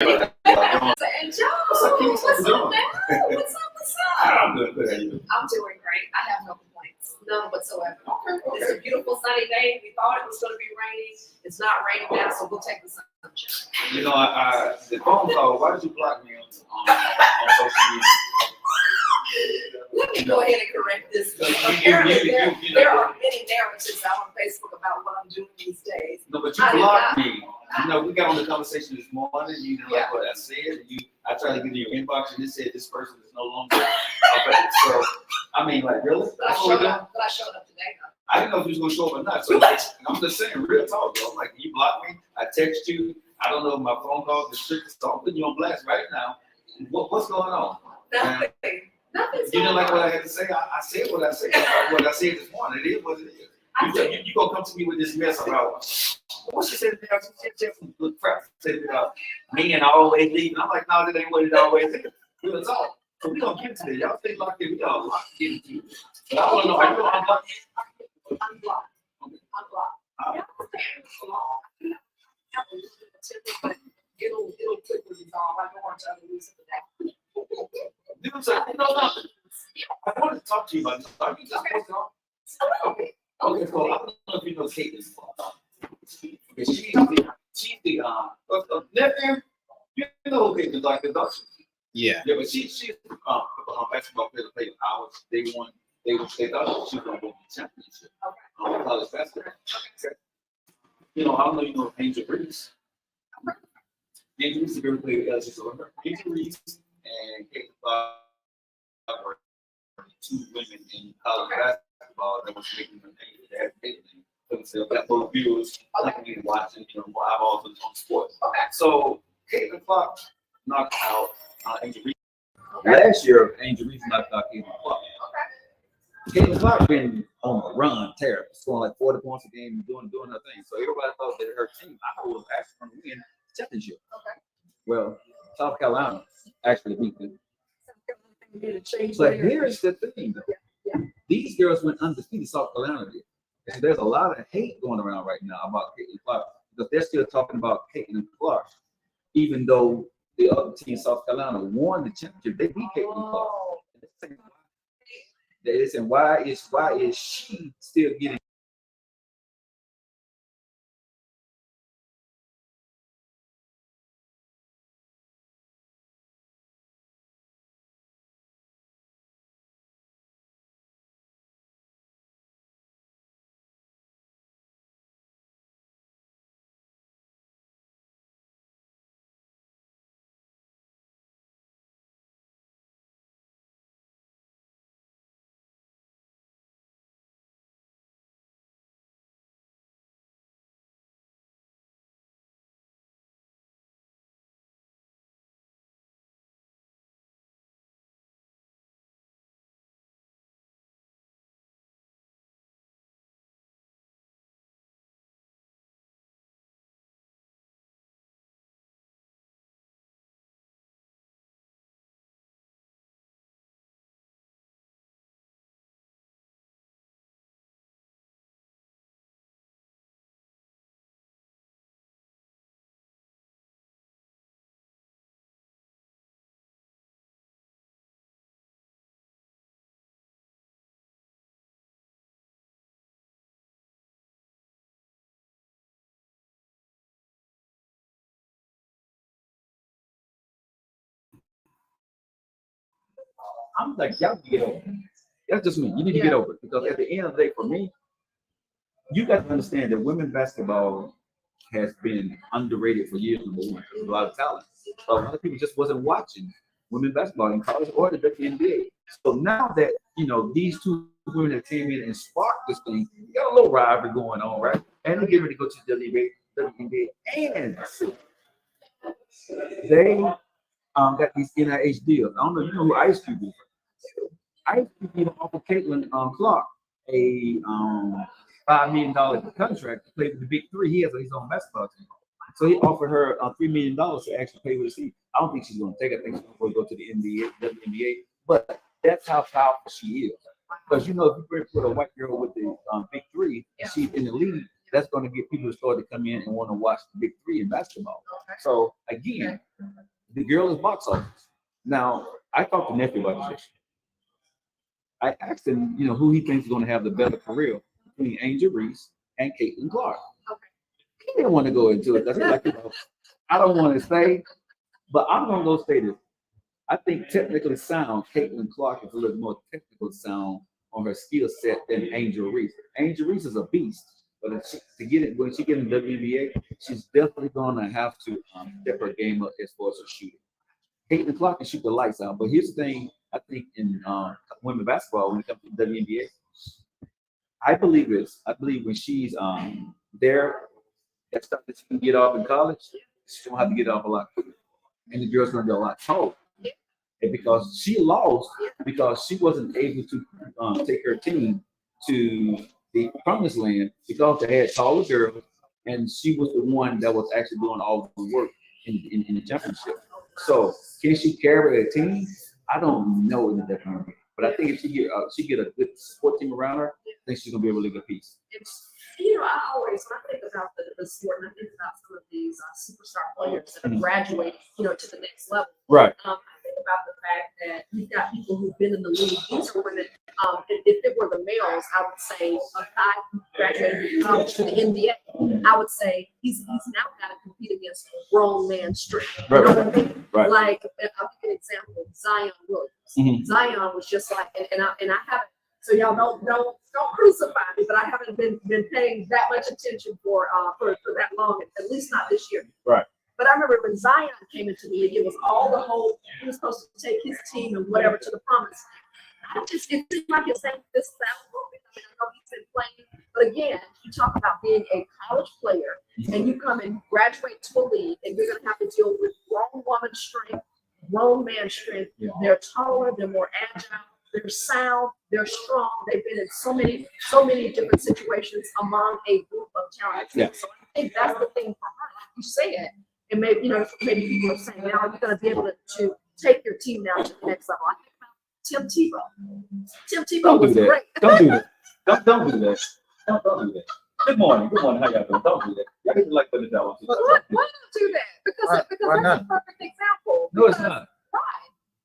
And Joe, what's up now? What's up? I'm doing good. I'm doing great. I have no complaints, none whatsoever. It's a beautiful sunny day. We thought it was going to be raining. It's not raining now, so we'll take the sunshine. You know, the phone call. Why did you block me on social media? Let me go ahead and correct this. Apparently, there are many narratives out on Facebook about what I'm doing these days. No, but you blocked me. You know, we got on the conversation this morning. You didn't like what I said. I tried to get in your inbox, and it said this person is no longer. So, I mean, like, really? But I showed up today. I didn't know if you was gonna show up or not. So I'm just saying, real talk, though. Like, you blocked me. I text you. I don't know if my phone calls restricted, so I'm putting you on blast right now. What's going on? Nothing. You didn't like what I had to say. I said what I said. What I said this morning. It is what it is. You gonna come to me with this mess about what she said about some good crap. Said about me and always leaving. I'm like, no, that ain't what it always is. We'll talk. So we don't get to that. Y'all stay locked in. We all locked into it. But I want to know, are you unblocked? Unblocked. But it'll quickly resolve. I don't want to other reason for that. I wanted to talk to you about this. Are you just posting on? A little bit. Okay, so I don't know if you know Caitlin. She's the nephew. You know who Caitlin like the doctor? Yeah. Yeah, but she's basketball player played hours. They thought she was gonna go to the championship. Okay. College basketball. Okay. You know, I don't know you know Angel Reese. Angel Reese is very played with LSU. So Angel Reese and Caitlin were two women in college basketball that was making the name that Caitlin for themselves. That both viewers watching, you know, eyeballs on sports. Okay. So Caitlin Clark knocked out Angel Reese. Last year, Angel Reese knocked out Caitlin Clark. Caitlin Clark been on a run, terrible, scoring like 40 points a game, doing her thing. So everybody thought that her team, I was actually going to win the championship. Okay. Well, South Carolina actually beat them. But here's the thing, though. Yeah. These girls went undefeated. South Carolina did. So there's a lot of hate going around right now about Caitlin Clark because they're still talking about Caitlin Clark, even though the other team, South Carolina, won the championship. They beat Caitlin Clark. They said, why is she still getting? I'm like, y'all need to get over it. That's just me. You need to get over it because at the end of the day, for me, you got to understand that women's basketball has been underrated for years. Number one, there's a lot of talent. A lot of people just wasn't watching women's basketball in college or the WNBA. So now that these two women that came in and sparked this thing, you got a little rivalry going on, right? And they're getting ready to go to the WNBA, and they got these NIH deals. I don't know, you know who Ice Cube is? Ice Cube even offered Caitlin Clark a $5 million contract to play with the Big Three. He has his own basketball team. So he offered her $3 million to actually play with the team. I don't think she's going to take it. I think she's going to go to the NBA, WNBA. But that's how powerful she is. Because if you put a white girl with the Big Three, and she's in the league, that's going to get people to start to come in and want to watch the big three in basketball. Okay. So again, the girl is box office. Now, I talked to nephew about this. I asked him, who he thinks is going to have the better career between Angel Reese and Caitlin Clark. Okay. He didn't want to go into it because he's like, I don't want to say, but I'm going to go say this. I think technically sound, Caitlin Clark is a little more technical sound on her skill set than Angel Reese. Angel Reese is a beast, but when she get in the WNBA, she's definitely going to have to step her game up as far as her shooting. Caitlin Clark can shoot the lights out, but here's the thing: I think in women basketball, when it comes to the WNBA, I believe when she's there, that stuff that she can get off in college, she's gonna have to get off a lot quicker, and the girl's gonna be a lot taller. And because she lost, because she wasn't able to take her team to the promised land because they had taller girls, and she was the one that was actually doing all the work in the championship. So can she carry a team? I don't know in the WNBA, but I think if she get a good support team around her, I think she's gonna be a really good piece. I always, when I think about the sport, and I think about some of these superstar players that have graduated, to the next level. Right. I think about the fact that you've got people who've been in the league. These are women. If it were the males, I would say a guy who graduated from college to the NBA, I would say he's now got to compete against grown man strength. Right. You know what I mean? Right. Like, I'll give an example. Zion Williams. Zion was just like, and I haven't. So y'all don't crucify me, but I haven't been paying that much attention for that long, at least not this year. Right. But I remember when Zion came into the league, it was all the whole, he was supposed to take his team and whatever to the promise. It seemed like it's saying this sounds wrong. I know he's been playing, but again, you talk about being a college player and you come and graduate to a league and you're going to have to deal with grown woman strength, grown man strength. Yeah. They're taller, they're more agile. They're sound, they're strong. They've been in so many different situations among a group of talent. Yeah. So I think that's the thing for her. Like you say it, and maybe people are saying, now are you going to be able to take your team now to the next level? I think about Tim Tebow. Tim Tebow was great. Don't do that. Don't do that. Don't do that. Good morning. How y'all doing? Don't do that. Y'all didn't like putting it down. Why not do that? Because that's a perfect example. No, it's not. Why?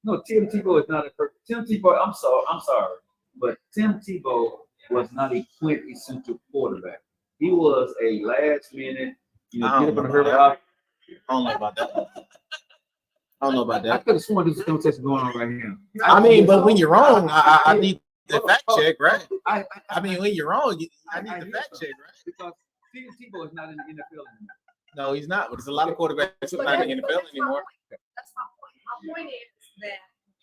No, Tim Tebow is not a perfect. Tim Tebow, I'm sorry, but Tim Tebow was not a quintessential quarterback. He was a last minute, get up and hurry up. I don't know about that. I could have sworn this conversation going on right here. I mean, but when you're wrong, I need the fact check, right? I mean, when you're wrong, I need the fact check, right? Because Tim Tebow is not in the NFL anymore. No, he's not. But there's a lot of quarterbacks who are not in the NFL anymore. That's my point. My point is that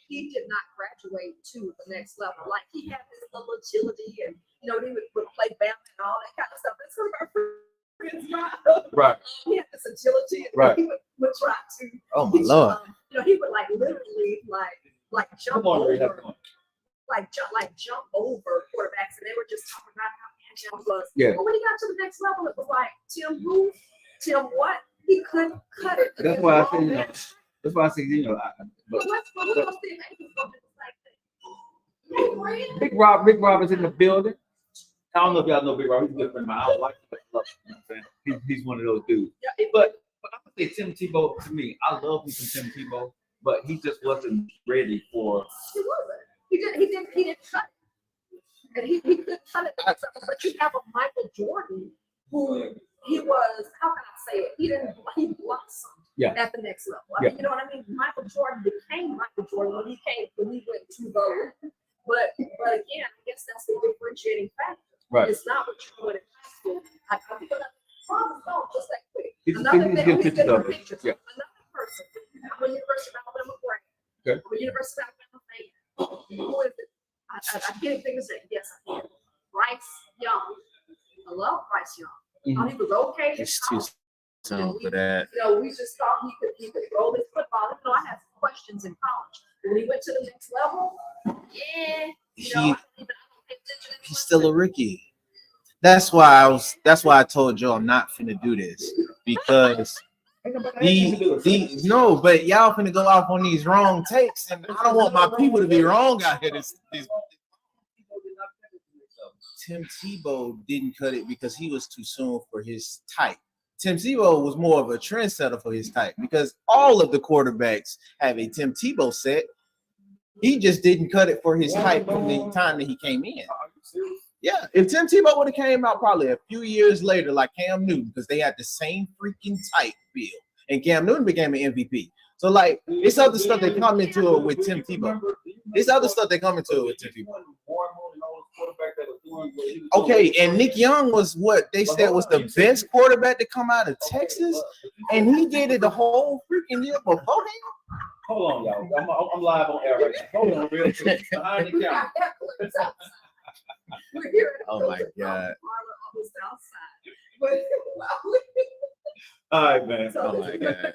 he did not graduate to the next level. Like, he had this little agility and, he would play Bama and all that kind of stuff. That's some of our friends, right? He had this agility and he would try to. Oh, my Lord. He would literally jump over. Jump over quarterbacks, and they were just talking about how agile he was. Yeah. But when he got to the next level, it was like, Tim what? He couldn't cut it. That's why I said, that's why I say, Big Rob is in the building. I don't know if y'all know Big Rob. He's a good friend of mine. I don't like him, but I love him. He's one of those dudes. Yeah, but I'm gonna say Tim Tebow, to me, I love me some Tim Tebow, but he just wasn't ready for. He wasn't. He didn't cut it. And he couldn't cut it. But you have a Michael Jordan who he was, how can I say it? He blossomed. Yeah. At the next level. I mean, you know what I mean? Michael Jordan became Michael Jordan when he went to the. But again, I guess that's the differentiating factor. Right. It's not what you're doing in high school. I'm gonna promise just that quick. Another person. I'm a University of Alabama grad. Okay. I'm a University of Alabama fan. Who is it? I can't think of it. Yes, I can. Bryce Young. I love Bryce Young. He was okay in college. For that. We just thought he could roll his football. I had some questions in college. When he went to the next level, he's still a rookie. That's why I told Joe I'm not finna do this, because no, but y'all finna go off on these wrong takes, and I don't want my people to be wrong out here. Tim Tebow didn't cut it because he was too soon for his type. Tim Tebow was more of a trendsetter for his type because all of the quarterbacks have a Tim Tebow set. He just didn't cut it for his type from the time that he came in. Yeah, if Tim Tebow would have came out probably a few years later, like Cam Newton, because they had the same freaking type build, and Cam Newton became an MVP. So like, it's other stuff they come into it with Tim Tebow. It's other stuff they come into it with Tim Tebow. Okay, and Nick Young was what they said was the best quarterback to come out of Texas, and he did it the whole freaking year before him. Hold on, y'all. I'm live on air right now. Hold on, real quick. Behind the camera. We're here. Oh my God. On the south side. But, All right, man. Oh my God.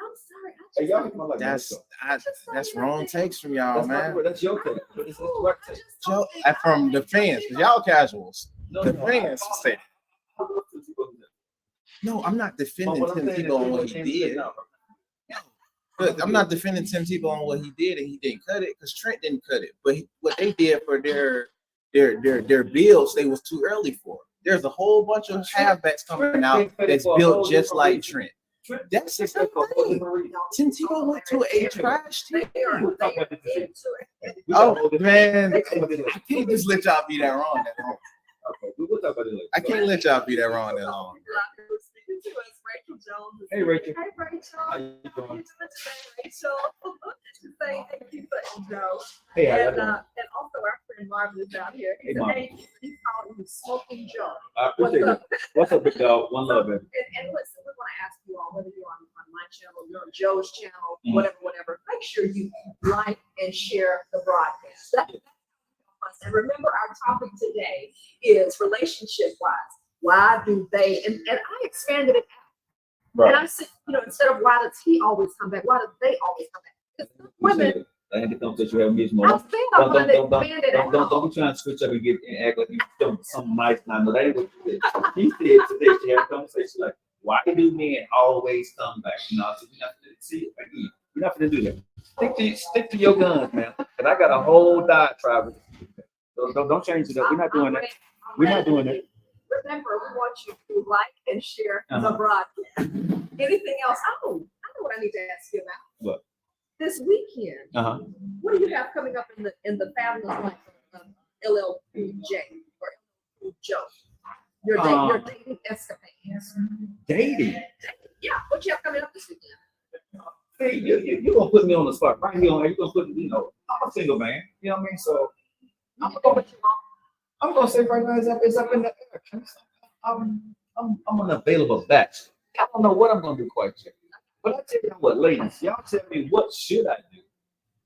I'm sorry. Hey, y'all come on like That's wrong takes from y'all, man. That's your take. It's what take. Joe, from the fans, 'cause y'all casuals. The fans say, no, I'm not defending Tim Tebow on what he did. But I'm not defending Tim Tebow on what he did, and he didn't cut it because Trent didn't cut it. But what they did for their builds, they was too early for. There's a whole bunch of halfbacks coming out that's built just like Trent. That's the same thing. Tim Tebow went to a trash team. Oh man, I can't just let y'all be that wrong that long. Okay, we'll talk about it later. I can't let y'all be that wrong that long. Rachel Jones. Hey, Rachel. Hey, Rachel. How you doing? Rachel. Say thank you for Joe. Hey, how you And doing? also our friend Marvin is out here. He Hey, said, Marvin. hey, he's calling you Smoking Joe. I appreciate it. What's up, big dog? One love, baby. And listen, we want to ask you all, whether you're on my channel, you're on Joe's channel, Mhm. whatever, make sure you like and share the broadcast. And remember, our topic today is relationship-wise. Why do they, and I expanded it out. Right. And I said, instead of why does he always come back, why do they always come back? Because women, I had to come that you have me I more. think I'm going to expand it out. Don't be trying to switch up and get and act like you done some nice time. But that ain't what you said. He said today she had a conversation like, why do men always come back? So we're not gonna see it again. We're not gonna do that. Stick to your guns, man. And I got a whole diatribe. Don't change it up. We're not doing that. We're not doing that. Remember, we want you to like and share the Uh-huh. broadcast. Anything else? I know what I need to ask you about. What? This weekend, what do you have coming up in the fabulous life of LLJ or Joe? Your dating escapades. Dating. Yeah, what you have coming up this weekend? Hey, you gonna put me on the spot right here. You gonna put me, I'm a single man. You know what I mean? So I'm gonna go with you on. I'm gonna say right now it's up in the air. I'm an available batch. I don't know what I'm gonna do quite yet. But I tell you what, ladies, y'all tell me what should I do?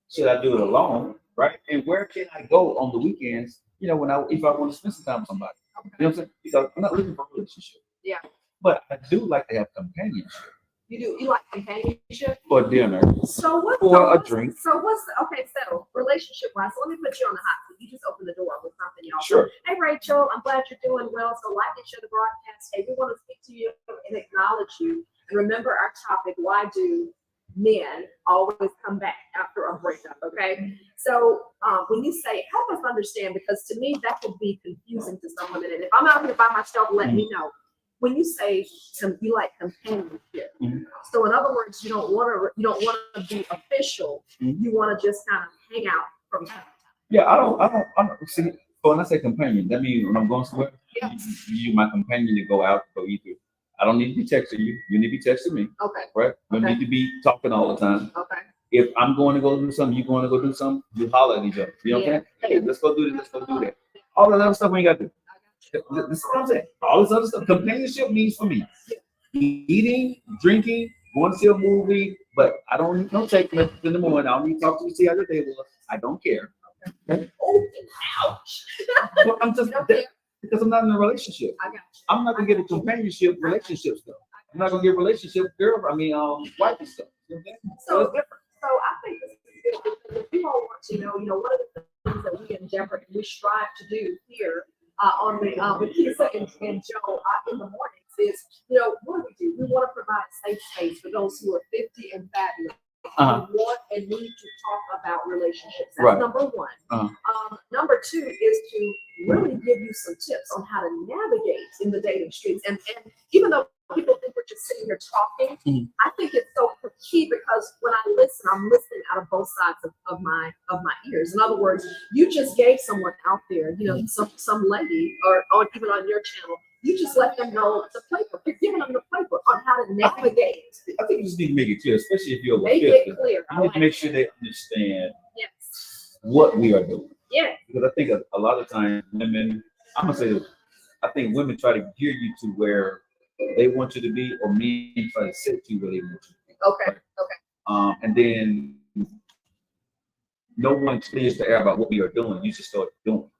Should I do it alone, right? And where can I go on the weekends? If I want to spend some time with somebody. Okay. You know what I'm saying? Because I'm not looking for a relationship. Yeah. But I do like to have companionship. You do. You like companionship? For dinner. So what? Or a drink. So so relationship-wise, so let me put you on the hot seat. You just open the door with something, y'all. Sure. Hey, Rachel, I'm glad you're doing well. So like and share the broadcast. Hey, we want to speak to you and acknowledge you. And remember our topic, why do men always come back after a breakup, okay? So when you say, help us understand, because to me, that could be confusing to some women. And if I'm out here by myself, let me know. When you say you like companionship, so in other words, you don't want to be official. You want to just kind of hang out from time to time. Yeah, I don't see. When I say companion, that means when I'm going somewhere, you my companion to go out, go eat with. I don't need to be texting you. You need to be texting me. Okay. Right? We need to be talking all the time. Okay. If I'm going to go do something, you're going to go do something, you holler at each other. You know what I'm saying? Hey, let's go do this, let's go do that. All that other stuff we ain't got to do. This is what I'm saying. All this other stuff, companionship means for me. Eating, drinking, going to see a movie, but I don't need no text messages in the morning. I don't need to talk to you, see how your day was. I don't care. Okay? Oh, ouch. But I'm just because I'm not in a relationship. I'm not gonna get a companionship relationship stuff. I'm not gonna get relationship wife and stuff. So it's different. So I think this is good because if you all want to know, one of the things that we endeavor and we strive to do here on the with Kesia and Joe in the mornings is, what do? We want to provide safe space for those who are 50 and fabulous. We want and need to talk about relationships. That's number one. Number two is to really give you some tips on how to navigate in the dating streets. And even though people think we're just sitting here talking, I think it's so key because when I listen, I'm listening out of both sides of my ears. In other words, you just gave someone out there, you know, some lady or even on your channel, you just let them know the playbook. You're giving them the playbook on how to navigate. I think you just need to make it clear, especially if you're over Make 50. it clear. You need to make sure they understand Yes. what we are doing. Yeah. Because I think a lot of times women, I'm gonna say this, I think women try to gear you to where they want you to be, or men try to set you where they want you to be. Okay. Right? Okay. And then no one clears the air about what we are doing. You just start doing.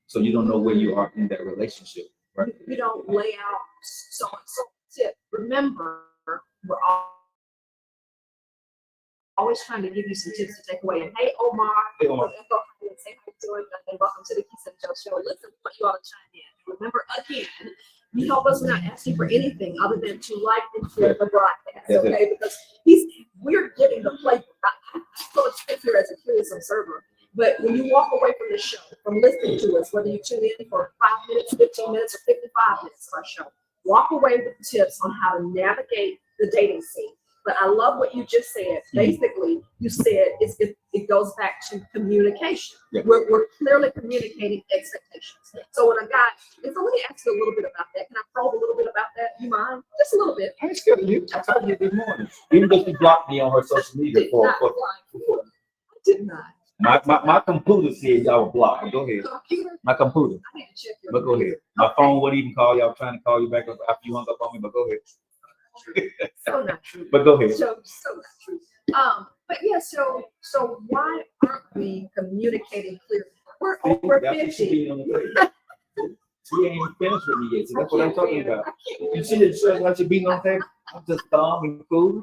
So you don't know where you are in that relationship. Right. You don't lay out so and so tip. Remember, we're always trying to give you some tips to take away. And hey, Omar, Hey, Omar. say how you doing, and welcome to the Kesia Joe show. Listen, I want you all to chime in. Remember, again, you help us. We're not asking for anything other than to like and share the broadcast, okay? Because we're getting the playbook. I still sit here as a curious observer. But when you walk away from the show, from listening to us, whether you tune in for 5 minutes, 15 minutes, or 55 minutes of our show, walk away with tips on how to navigate the dating scene. But I love what you just said. Basically, you said it goes back to communication. Yeah. We're clearly communicating expectations. So when a guy, let me ask you a little bit about that. Can I probe a little bit about that? You mind? Just a little bit. I ain't scared of you. I told you this morning. Even though she blocked me on her social media for I did not. my computer said y'all were blocked. Go ahead. Computer? My computer. I need to check your But go ahead. My phone wouldn't even call you. I was trying to call you back after you hung up on me, but go ahead. So not true. But go ahead. So not true. But yeah, so why aren't we communicating clearly? We're over That's what she 50. being on the table. She ain't finished with me yet. So that's what I'm talking about. You see the stress like she beating on the table? I'm just calm and cool.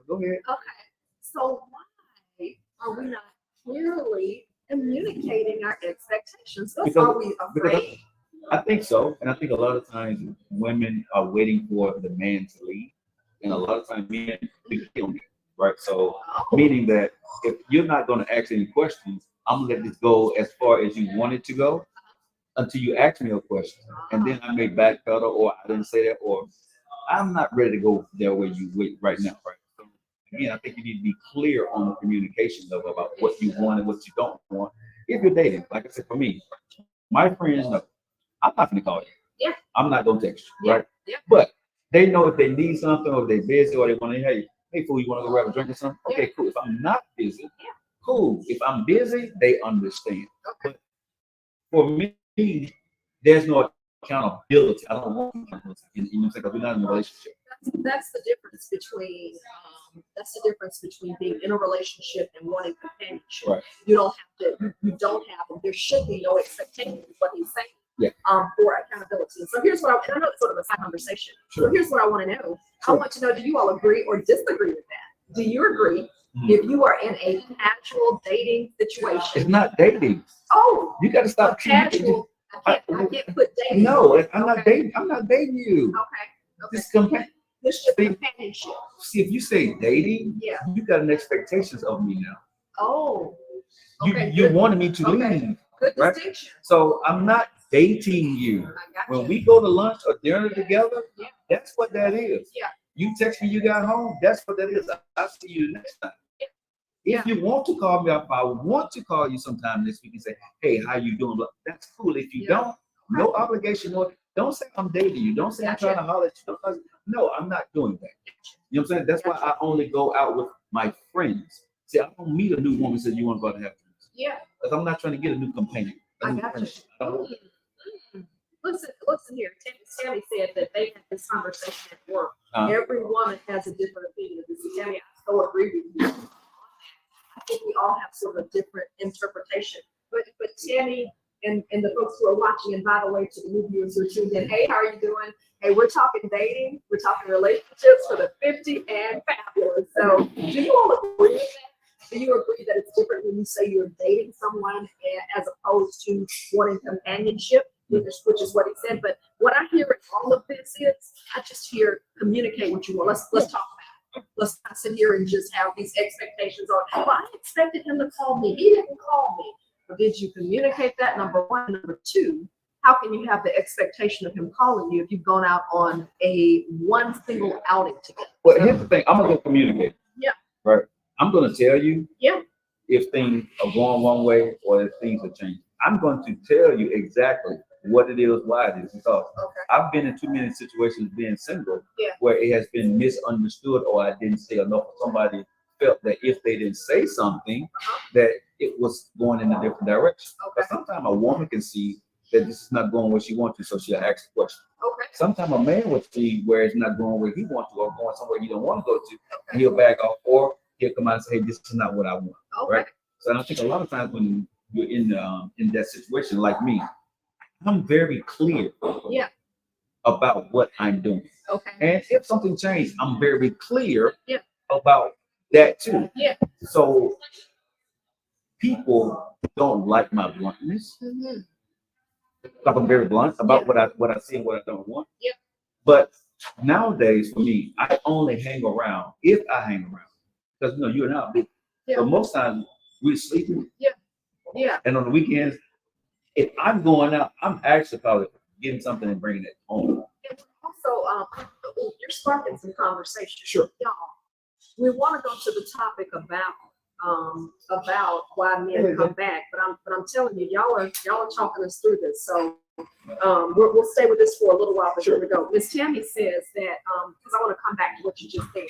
Go ahead. Okay. So why are we not clearly communicating our expectations? Are we afraid? I think so. And I think a lot of times women are waiting for the man to leave. And a lot of times men don't get, right? So meaning that if you're not going to ask any questions, I'm gonna let this go as far as you want it to go until you ask me a question. And then I may backpedal, or I didn't say that, or I'm not ready to go there where you wait right now, right? So again, I think you need to be clear on the communication level about what you want and what you don't want. If you're dating, like I said, for me, my friends know I'm not gonna call you. Yeah. I'm not gonna text you, right? Yeah. But they know if they need something, or if they're busy, or they want to, hey, fool, you want to go grab a drink or something? Okay, cool. If I'm not busy, cool. If I'm busy, they understand. Okay. But for me, there's no accountability. I don't want accountability. You know what I'm saying? Because we're not in a relationship. That's the difference between being in a relationship and wanting companionship. Right. You don't have, and there should be no expectation is what he's saying. Yeah. For accountability. So here's what I know it's sort of a side conversation. Sure. So here's what I want to know. Sure. I want to know, do you all agree or disagree with that? Do you agree if you are in a casual dating situation? It's not dating. Oh, You got to stop casual. I can't put dating. No, I'm not dating. I'm not dating you. Okay. This companionship. This should be companionship. See, if you say dating, Yeah. you got an expectations of me now. Oh. Okay. You wanted me to leave. Good right? distinction. So I'm not dating you. I got When you. we go to lunch or dinner together, that's what that is. Yeah. You text me you got home, that's what that is. I'll see you next time. Yeah. If you want to call me up, I want to call you sometime this week and say, hey, how you doing? But that's cool. If you don't, no obligation. Don't say I'm dating you. Don't say I'm trying to holler at you. No, I'm not doing that. You know what I'm saying? That's why I only go out with my friends. See, I don't meet a new woman and say you want to go out and have drinks. Yeah. Because I'm not trying to get a new companion. I got you. Listen here. Tammy said that they had this conversation at work. Every woman has a different opinion. Tammy, I so agree with you. I think we all have sort of a different interpretation. But Tammy and the folks who are watching, and by the way, to the new viewers who are tuned in, hey, how are you doing? Hey, we're talking dating, we're talking relationships for the 50 and fabulous. So do you all agree with that? Do you agree that it's different when you say you're dating someone as opposed to wanting companionship, which is what he said? But what I hear in all of this is, I just hear communicate what you want. Let's talk about it. Let's not sit here and just have these expectations on, well, I expected him to call me. He didn't call me. But did you communicate that? Number one. Number two, how can you have the expectation of him calling you if you've gone out on one single outing together? Well, here's the thing. I'm gonna go communicate. Yeah. Right. I'm gonna tell you. Yeah. If things are going one way or if things are changing, I'm going to tell you exactly what it is, why it is. Because I've been in too many situations being single where it has been misunderstood or I didn't say enough. Somebody felt that if they didn't say something, that it was going in a different direction. But sometimes a woman can see that this is not going where she wants to, so she'll ask a question. Sometimes a man will see where it's not going where he wants to or going somewhere he don't want to go to, and he'll back off or he'll come out and say, hey, this is not what I want. Right? So I think a lot of times when you're in that situation like me, I'm very clear about what I'm doing. And if something changed, I'm very clear about that too. So people don't like my bluntness. Like I'm very blunt about what I see and what I don't want. But nowadays for me, I only hang around if I hang around. Because you and I, but most times we're sleeping. And on the weekends, if I'm going out, I'm actually probably getting something and bringing it home. And also, you're sparking some conversation. Sure. Y'all, we want to go to the topic about why men come back, but I'm telling you, y'all are talking us through this. So we'll stay with this for a little while, but here we go. Miss Tammy says that because I want to come back to what you just said.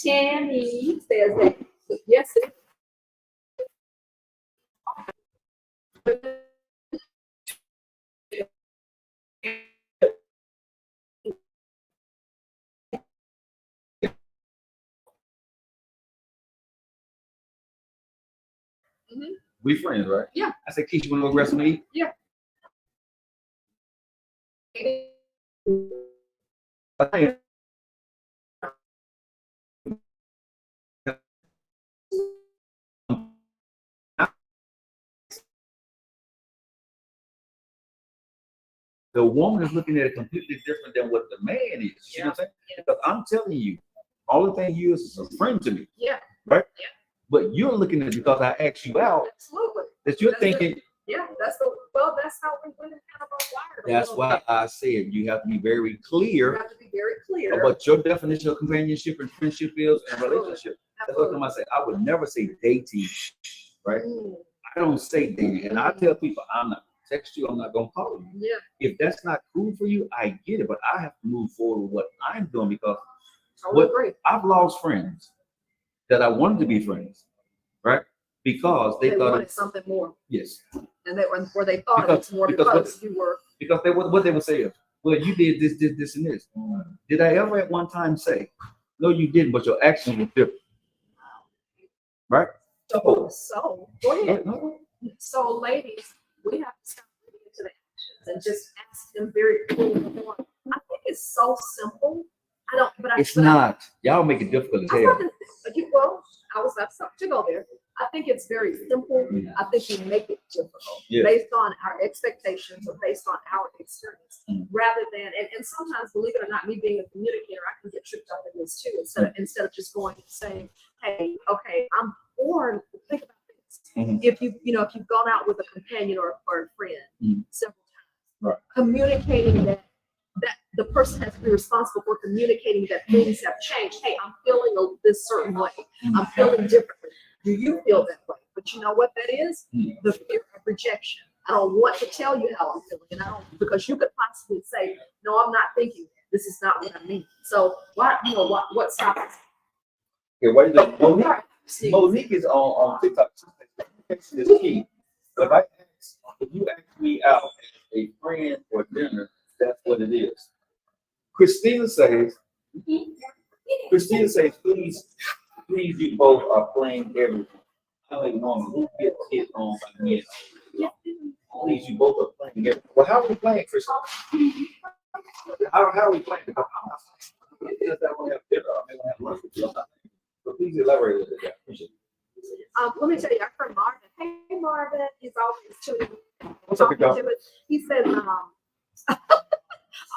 Tammy says that yes. We friends, right? Yeah. I said, Keisha, you want to go grab some meat? Yeah. The woman is looking at it completely different than what the man is. You know what I'm saying? Because I'm telling you, all the thing you is a friend to me. Right? But you're looking at it because I asked you out. Absolutely. That you're thinking. That's how we women kind of are wired. That's why I said you have to be very clear. You have to be very clear about your definition of companionship and friendship is and relationship. That's what I say. I would never say dating, right? I don't say dating, and I tell people I'm not text you. I'm not gonna call you. If that's not cool for you, I get it, but I have to move forward with what I'm doing because I've lost friends that I wanted to be friends, right? Because they thought wanted something more. Yes. And they thought it was more because you were. Because what they would say is, well, you did this, and this. Did I ever at one time say, no, you didn't, but your actions were different, right? So go ahead. So ladies, we have to stop getting into the actions and just ask them very clearly. I think it's so simple. It's not. Y'all make it difficult as hell. I was about to go there. I think it's very simple. I think we make it difficult based on our expectations or based on our experience, rather than and sometimes, believe it or not, me being a communicator, I can get tripped up in this too. Instead of just going and saying, "Hey, okay, or think about this. If you've gone out with a companion or a friend several times, communicating that the person has to be responsible for communicating that things have changed. Hey, I'm feeling this certain way. I'm feeling differently. Do you feel that way? But you know what that is? The fear of rejection. I don't want to tell you how I'm feeling, and because you could possibly say, "No, I'm not thinking that. This is not what I mean." So what stops? Okay, wait a minute. Monique is on TikTok. This is key. If you ask me out as a friend for dinner, that's what it is. Christina says, please, you both are playing everything. I like normally get hit on by me. Please, you both are playing everything. Well, how are we playing, Christina? How are we playing? Because I'm not playing. It's just that we have dinner. I may have lunch with you. So please elaborate a little bit. Appreciate it. Let me tell you, our friend Marvin. Hey, Marvin, he's always tuning in. What's up, y'all? He said, let me clarify.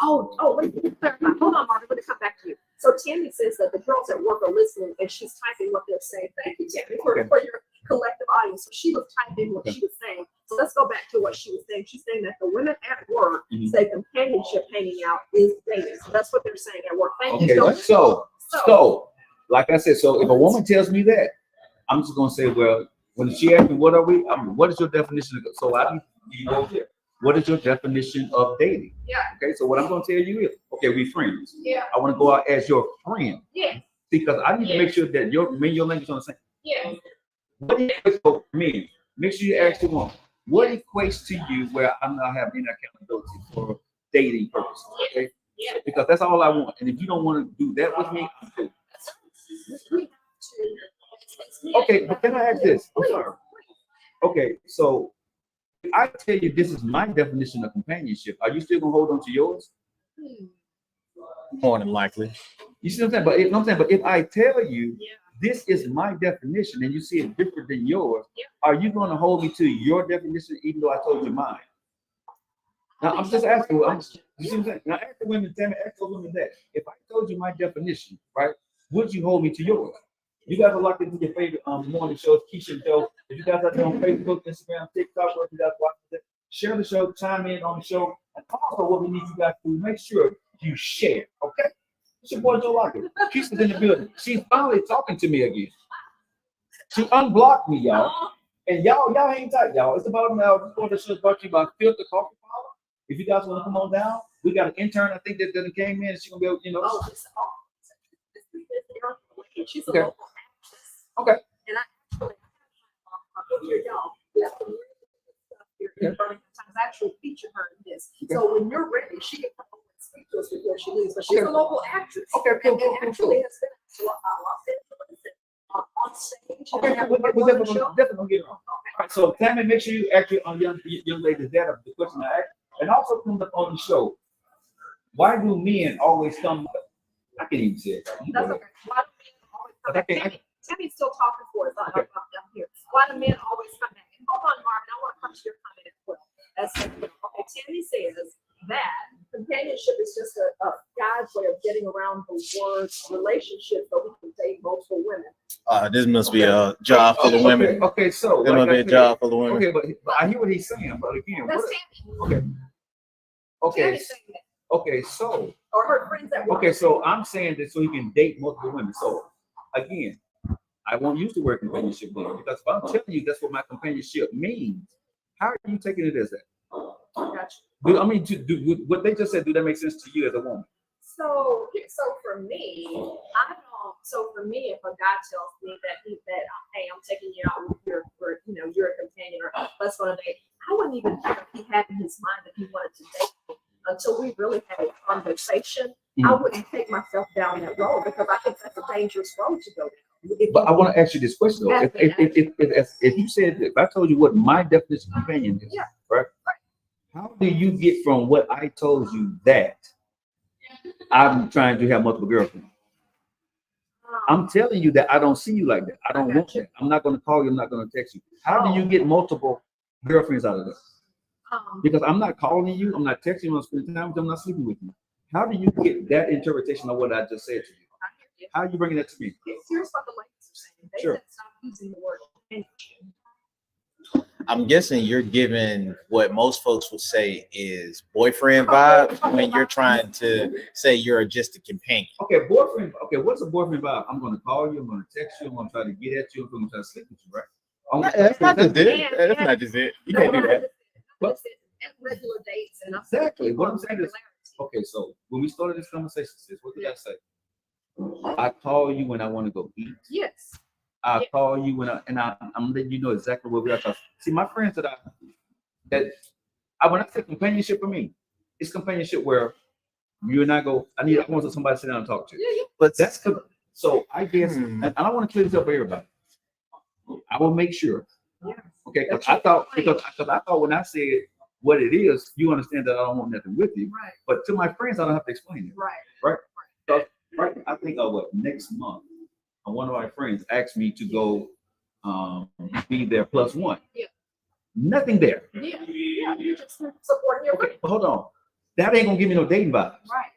Hold on, Marvin, let me come back to you. So Tammy says that the girls at work are listening and she's typing what they're saying. Thank you, Tammy, for your collective audience. So she was typing what she was saying. So let's go back to what she was saying. She's saying that the women at work Mhm. say companionship hanging out is dating. So that's what they're saying at work. Thank Okay, you. so like I said, so if a woman tells me that, I'm just gonna say, well, when she asks me what are we, what is your definition of, so I you go here. What is your definition of dating? Yeah. Okay, so what I'm gonna tell you is, okay, we friends. Yeah. I want to go out as your friend. Yeah. Because I need to make sure that your language on the same. Yeah. What equates for men? Make sure you ask the woman. What equates to you where I'm not having accountability for dating purposes? Okay. Yeah. Because that's all I want. And if you don't want to do that with me, I'm cool. Okay, but can I ask this? I'm sorry. Okay, so if I tell you this is my definition of companionship, are you still gonna hold on to yours? More than likely. You see what I'm saying? But if, I'm saying, but if I tell you this is my definition and you see it different than yours, are you going to hold me to your definition even though I told you mine? Now I'm just asking. You see what I'm saying? Now ask the women, tell me, ask the women that. If I told you my definition, right, would you hold me to yours? You guys are locked into your favorite morning shows, Kesia Joe. If you guys are on Facebook, Instagram, TikTok, or if you guys watch it, share the show, chime in on the show, and also what we need you guys to make sure you share, okay? It's your boy Joe Lockett. Kesia's in the building. She's finally talking to me again. She unblocked me, y'all. And y'all hang tight, y'all. It's about an hour before the show brought to you by Filter Coffee Power. If you guys want to come on down, we got an intern, I think, that done came in, and she's gonna be able, you know. She's a Okay. local actress. Okay. And I actually picture y'all. I actually feature her in this. Okay. So when you're ready, she can come and speak to us before she leaves. But she's Okay. a local actress. Okay, cool, cool, cool, Actually cool. has been to Los Angeles on stage. Okay, and we're on the definitely show. gonna get it on. All right, so Tammy, make sure you actually on young ladies that the question I asked, and also come up on the show. Why do men always come? I can't even say it. You That's go okay. Why do men always come Okay, back? Tammy's still talking for us. I'm here. Why do men always come back? And hold on, Marvin. I want to come to your comment as well. Okay, Tammy says that companionship is just a guy's way of getting around the word relationship so he can date multiple women. This must be a job full of women. Okay, so This must be a job full of women. okay, but I hear what he's saying, but again, That's what, Tammy. okay, Tammy's saying that. okay, so Or her friends at work. okay, so I'm saying that so he can date multiple women. So again, I won't use the word companionship then because if I'm telling you that's what my companionship means, how are you taking it as that? Gotcha. I mean, what they just said, do that make sense to you as a woman? So for me, I don't. So for me, if a guy tells me that hey, I'm taking you out with you're a companion or let's go on a date, I wouldn't even think if he had in his mind that he wanted to date me until we really had a conversation. I wouldn't take myself down that road because I think that's a dangerous road to go down. But I want to ask you this question though. If you said, if I told you what my definition of companion is, right? How do you get from what I told you that I'm trying to have multiple girlfriends? I'm telling you that I don't see you like that. I don't want that. I'm not going to call you. I'm not going to text you. How do you get multiple girlfriends out of this? Because I'm not calling you. I'm not texting you. I'm not spending time with you. I'm not sleeping with you. How do you get that interpretation of what I just said to you? How are you bringing that to me? Here's what the ladies are saying. They Sure. said stop using the word companionship. I'm guessing you're giving what most folks would say is boyfriend vibes when you're trying to say you're just a companion. Okay, boyfriend. Okay, what's a boyfriend vibe? I'm going to call you. I'm going to text you. I'm going to try to get at you. I'm going to try to sleep with you, right? That's not just it. That's not just it. You can't do that. But regular dates and Exactly. What I'm saying is, okay, so when we started this conversation, sis, what did I say? I call you when I want to go eat. Yes. I call you when I'm letting you know exactly where we are. See, my friends when I say companionship for me, it's companionship where you and I go, I want somebody to sit down and talk to. Yeah. But that's so I guess, and I want to clear this up for everybody. I will make sure. Yeah. Okay, because I thought when I said what it is, you understand that I don't want nothing with you. Right. But to my friends, I don't have to explain it. Right. So, right. I think next month, one of my friends asked me to go be their +1. Yeah. Nothing there. Yeah. You're just supporting your friend. But hold on. That ain't gonna give me no dating vibes. Right.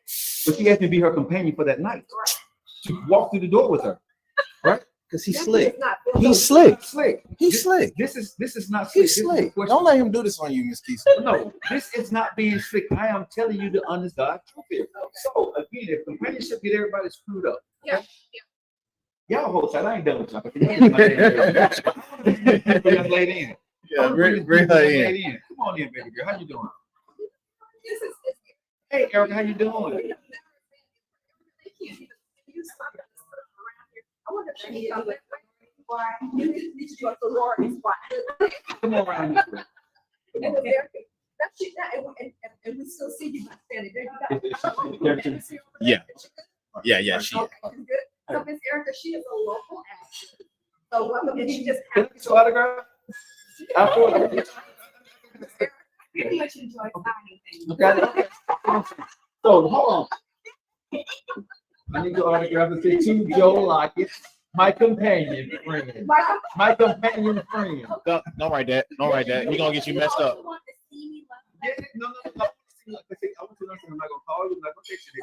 But she asked me to be her companion for that night. Right. To walk through the door with her. Right? Because he's slick. Not He's slick. Slick. He's slick. This is not slick. He's This is a slick. question. Don't let him do this on you, Miss Kesia. No, this is not being slick. I am telling you the honest God truth here. So again, if companionship get everybody screwed up, Yeah. y'all hold tight. I ain't done with y'all. Young lady in. Yeah, bring her in. Come on in, baby girl. How you doing? This is Hey, Erica, how you doing? I wonder if she comes with why you need to do a sorority spot. Come on around this way. Come And on. and we still see you not standing there. Yeah, she. Okay, good. So Miss Erica, she is a local actress. So welcome, and she just Can I get your autograph? very much enjoy signing things. Okay. So hold on. I need your autograph to say to Joe Lockett, my companion friend. My companion friend. Don't write that. Don't write that. You're gonna get you messed up. Yeah, no. I want to learn something. I'm not gonna call you. I'm not gonna text you.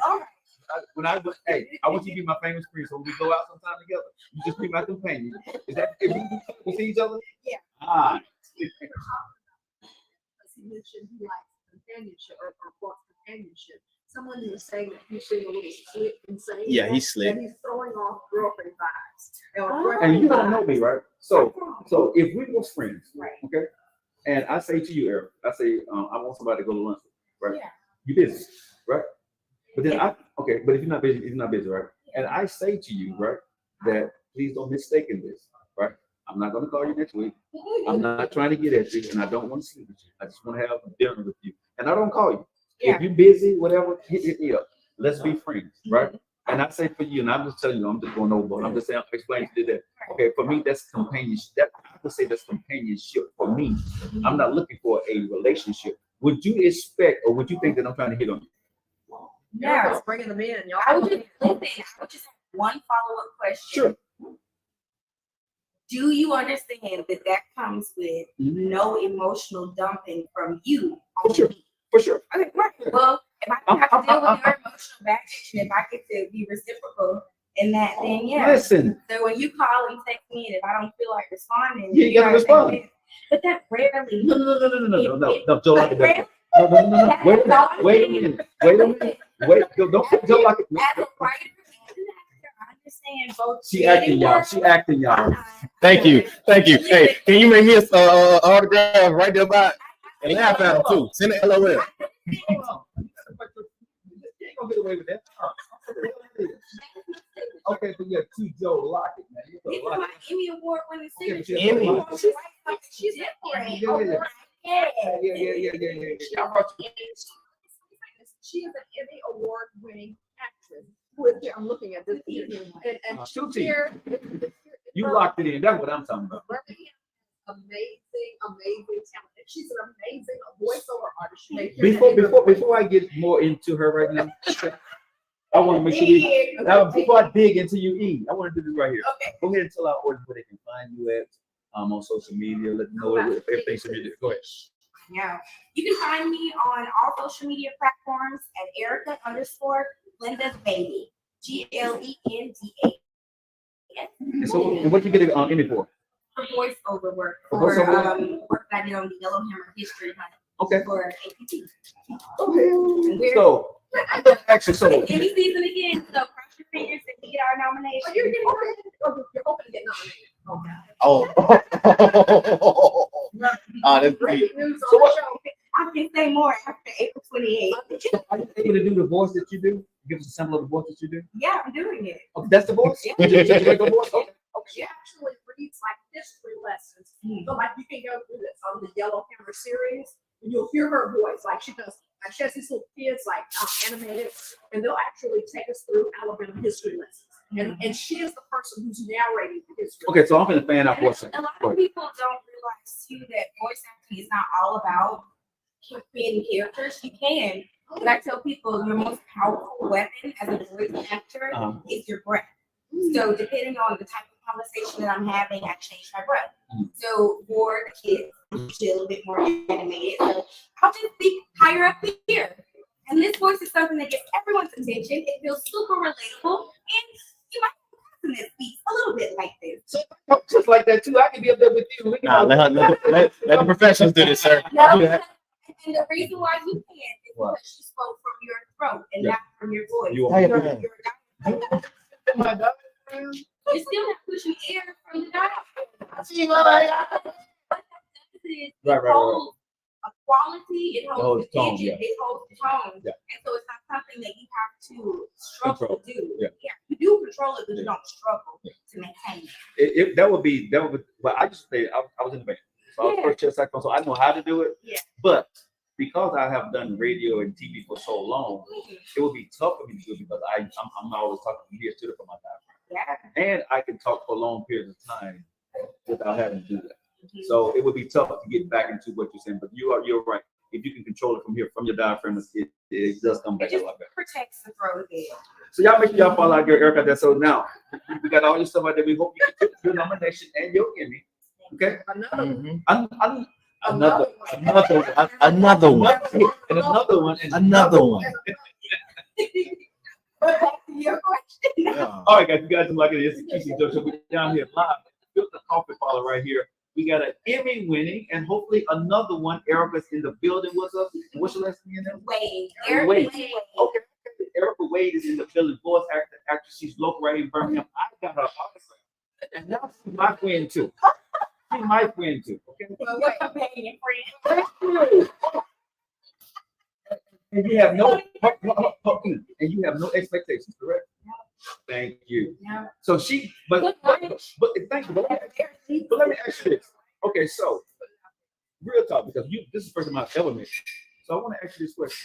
Hey, I want you to be my famous friend. So when we go out sometime together, you just be my companion. Is that if we see each other? Yeah. Ah. He mentioned he likes companionship or wants companionship. Someone who was saying that he's being a little slick and saying Yeah, he's slick. that he's throwing off girlfriend vibes. And you don't know me, right? So if we was friends, Right. okay, and I say to you, Eric, I say, I want somebody to go to lunch with, right? Yeah. You busy, right? But then but if you're not busy, right? And I say to you, right, that please don't mistake this, right? I'm not gonna call you next week. I'm not trying to get at you, and I don't want to sleep with you. I just want to have dinner with you, and I don't call you. Yeah. If you're busy, whatever, hit me up. Let's be friends, right? And I say for you, and I'm just telling you, I'm just going over. I'm just saying, explaining to you that. Okay, for me, that's companionship. I would say that's companionship for me. I'm not looking for a relationship. Would you expect, or would you think that I'm trying to hit on you? Yeah, it's bringing them in, y'all. I would just have one follow-up question. Sure. Do you understand that that comes with no emotional dumping from you on Sure. me? For sure. Okay, right. Well, if I don't have to deal with your emotional baggage, and if I get to be reciprocal in that, then yeah. Listen. So when you call and text me, and if I don't feel like responding, Yeah, you gotta respond. say, but that rarely. No, Joe Lockett. Rarely. No. Wait a minute. Wait, don't put Joe Lockett. As a writer and an actor, I understand both. She acting, y'all. Thank you. Hey, can you make me a autograph right there by and laugh at him too? Send an LOL. Hold on. You ain't gonna get away with that. Okay, so yeah, to Joe Lockett, man. This is my Emmy Award winning Okay, series. Emmy. She's different. Yeah. I brought you. She is an Emmy Award winning actress. Which I'm looking at this and Shoot here. You locked it in. That's what I'm talking about. Amazing talent. And she's an amazing voiceover artist. She made Before I get more into her right now, I want to make sure before I dig into you, I want to do this right here. Okay. Go ahead and tell our audience where they can find you at on social media. Let them know everything should be. Go ahead. Yeah. You can find me on all social media platforms at Erica_Linda's Baby. GLENDA. And so, and what you get it on Emmy for? For voiceover work. For For voiceover? work that I did on the Yellowhammer History Hunt. Okay. For APT. Okay. So, actually, so Any season again, so cross your fingers and get our nomination. You're hoping to get nominated. That's great. Breaking news So on what- the show. I can say more after April 28th. are you able to do the voice that you do? Give us a sample of the voice that you do. Yeah, I'm doing it. Okay, that's the voice? Yeah. Just a regular voice? Okay. She actually reads like history lessons. So like you can go through this on the Yellowhammer series and you'll hear her voice like she does. Like she has these little kids like animated and they'll actually take us through Alabama history lessons. And she is the person who's narrating the history. Okay, so I'm gonna fan out for a And second. a lot of people don't realize too that voice acting is not all about creating characters. You can, but I tell people your most powerful weapon as a voice actor is your breath. So depending on the type of conversation that I'm having, I change my breath. So for the kids, I'm usually a little bit more animated. So I'll just speak higher up here. And this voice is something that gets everyone's attention. It feels super relatable, and you might person that speaks a little bit like this. Just like that too. I can be up there with you. We can Nah, let the professionals do this, sir. No, Do that. and the reason why you can't is What? because you spoke from your throat and Yeah. not from your voice. You How you You're doing? My God. You're still not pushing air from the diaphragm. See what I got? What that does is Right, it right. holds a quality, it holds holds the tone, pitch, it holds the tone. Yeah. And so it's not something that you have to struggle to do. Yeah. You do control it, but you Yeah. don't struggle Yeah. to maintain it. That would be, well, I just say, I was in the band. So I was first chair saxophone, so I know how to do it. Yeah. But because I have done radio and TV for so long, it would be tough for me to do it because I'm always talking from here to the from my diaphragm. Yeah. And I can talk for long periods of time without having to do that. Mhm. So it would be tough to get back into what you're saying. But you're right. If you can control it from here, from your diaphragm, it does come It back a just lot better. protects the throat again. So y'all make sure y'all follow out your Erica there. So now we got all your stuff out there. We hope you get your nomination and your Emmy. Okay. Another Mhm. Another Another one. Another one. and another one and Another one. But back to your question. Yeah. All right, guys, you guys are like it. It's Kesia Joe. So we're down here live. Built the coffee parlor right here. We got an Emmy winning and hopefully another one. Erica's in the building with us. And what's your last name? Wade. Wade. Wade. Okay. Erica Wade is in the building. Voice actress. She's local right here in Birmingham. I got her autograph. And now she's my friend too. She's my friend too. Okay. Well, what companion friend? And you have no and you have no expectations, correct? Thank you. No. So she, but thank you. But let me ask you this. Okay, so real talk, because this is the first time I've ever met you. So I want to ask you this question.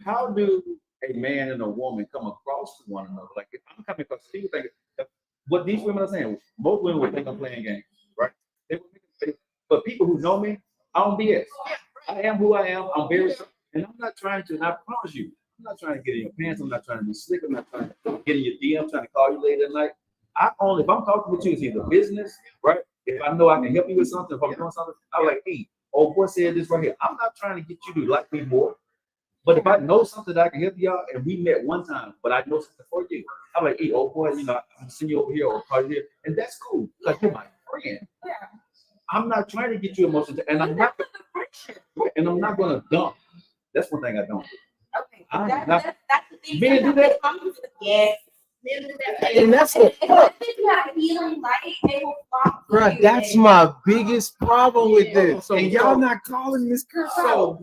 How do a man and a woman come across to one another? Like if I'm coming across, people think what these women are saying, most women would think I'm playing games, right? But people who know me, I don't BS. I am who I am. I'm very, and I'm not trying to, and I promise you, I'm not trying to get in your pants. I'm not trying to be slick. I'm not trying to get in your DM. I'm trying to call you late at night. If I'm talking with you, it's either business, right? If I know I can help you with something, if I'm doing something, I'm like, hey, old boy said this right here. I'm not trying to get you to like me more. But if I know something that I can help y'all, and we met one time, but I know something for you, I'm like, hey, old boy, I'm gonna send you over here or call you here, and that's cool because you're my friend. Yeah. I'm not trying to get you emotional, and I'm not gonna dump. That's one thing I don't do. Okay. I'm That's the thing. Men do that? Yes. And that's If you have healing light, they will flock to Bruh, you. that's my biggest problem with this. So- And y'all not calling this girl out.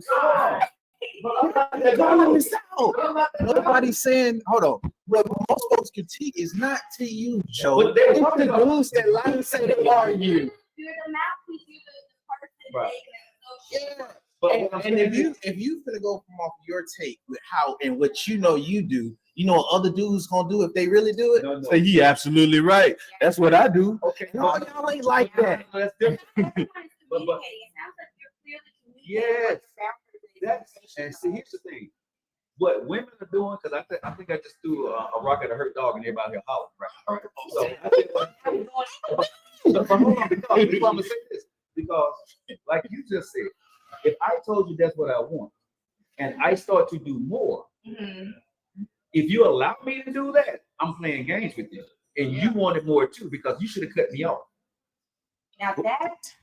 They're calling this out. Nobody's saying, hold on. But most folks' critique is not to you, Joe. But they- It's the dudes that lie and say they are you. You're the mouthpiece, you're the person Right. making an association. But And, what I'm and saying if you finna go from off your take with how and what you know do, you know what other dudes gonna do if they really do it? No. Say he absolutely right. That's what I do. Okay, No, y'all ain't like that. That's different. Everyone is But- communicating. It sounds like you're clearly communicating. Yes. what the boundaries is. And see, here's the thing. What women are doing, because I think I just threw a rock at a hurt dog and everybody here hollering, right? So I think but hold on, because I'm gonna say this. Because, like you just said, if I told you that's what I want, and I start to do more, Mhm. if you allow me to do that, I'm playing games with you. And you wanted more too, because you should have cut me off. Now that sounds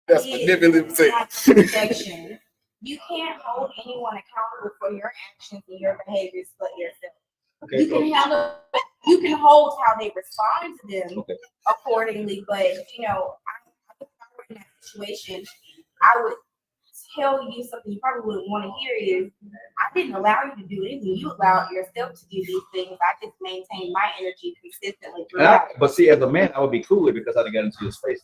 That's big, manipulative. like projection. You can't hold anyone accountable for your actions and your behaviors but yourself. Okay. You can hold how they respond to them Okay. accordingly, but if I were in that situation, I would tell you something you probably wouldn't want to hear is I didn't allow you to do anything. You allowed yourself to do these things. I just maintained my energy consistently throughout. But see, as a man, I would be cool with it because I got into your space.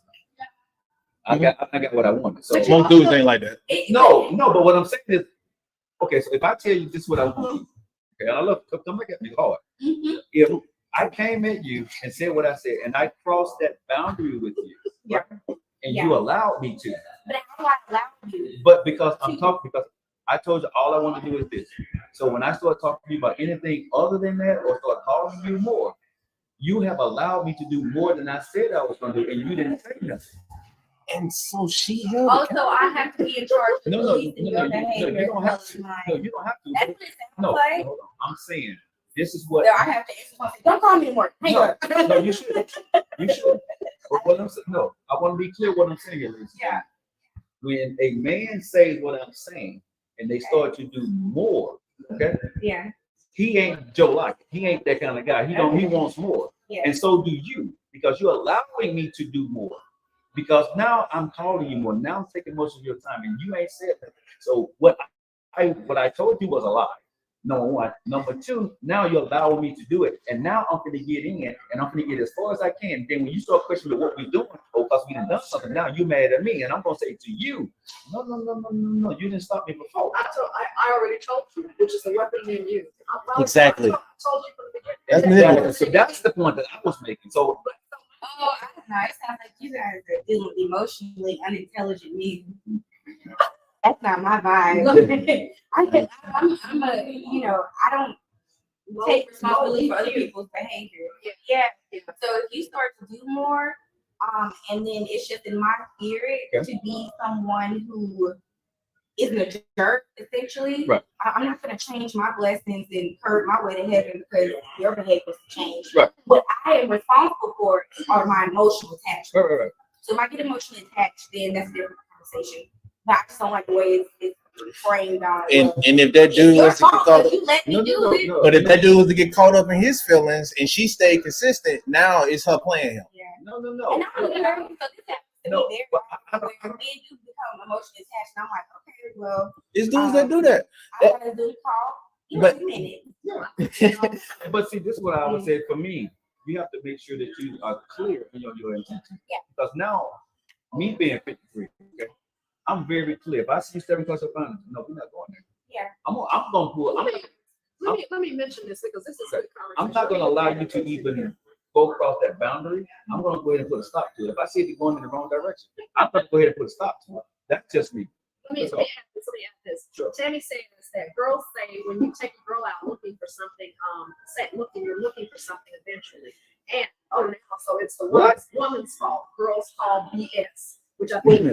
I got what I wanted. So Most dudes ain't like that. no, but what I'm saying is, okay, so if I tell you this is what I want, okay, I love come back at me hard. Mhm. If I came at you and said what I said, and I crossed that boundary with you, right? And you allowed me to, But how do I allow you? but because I told you all I want to do is this. So when I start talking to you about anything other than that, or start calling you more, you have allowed me to do more than I said I was going to do, and you didn't say nothing. And so she held it. Also, I have to be in charge of No, policing your behavior. you don't have as to. well as No, mine. you don't have to. That's what it sounds No, like. hold on. I'm saying this is what. So I have to answer something. Don't call me anymore. Hang No, up. no, you should. You should. But what I'm saying, no, I want to be clear what I'm saying here, ladies. Yeah. When a man says what I'm saying, and they start to do more, okay? Yeah. He ain't Joe Lockett. He ain't that kind of guy. He wants more. Yeah. And so do you, because you're allowing me to do more. Because now I'm calling you more. Now I'm taking most of your time, and you ain't said that. So what I told you was a lie. Number one. Number two, now you're allowing me to do it. And now I'm going to get in, and I'm going to get as far as I can. Then when you start questioning what we're doing, because we done something, now you mad at me. And I'm going to say to you, no, you didn't stop me before. I already told you, which is the weapon in you. Exactly. I told you from the beginning. That's Exactly. So that's the point that I was making. So Oh, I don't know. It sounds like you guys are dealing with emotionally unintelligent men. That's not my vibe. I'm a, I don't take responsibility for other people's behavior. Yeah. So if you start to do more, and then it's just in my spirit to be someone who isn't a jerk, essentially. Right. I'm not going to change my blessings and curb my way to heaven because your behavior changed. Right. What I am responsible for are my emotional attachments. right. So if I get emotionally attached, then that's a different conversation. But I just don't like the way it's framed on. And if that dude was to get caught up, you let me do it. but if that dude was to get caught up in his feelings and she stayed consistent, now it's her playing him. Yeah. No. And I'm looking at her, so this happens to No, me there. but Where men do become emotionally attached, and I'm like, okay, well, It's dudes that do that. I gotta do the call. But- A minute. But see, this is what I would say for me. You have to make sure that you are clear in your intention. Yeah. Because now, me being 53, okay, I'm very clear. If I see you stepping across the boundary, no, we're not going there. Yeah. I'm gonna pull. Let me mention this because this is a good conversation. I'm not gonna allow you to even go across that boundary. I'm gonna go ahead and put a stop to it. If I see it going in the wrong direction, I'm gonna go ahead and put a stop to it. That's just me. Let me add this. Sure. Tammy says that girls say when you take a girl out looking for something, you're looking for something eventually. And now so it's the woman's fault. Girls call BS, which I think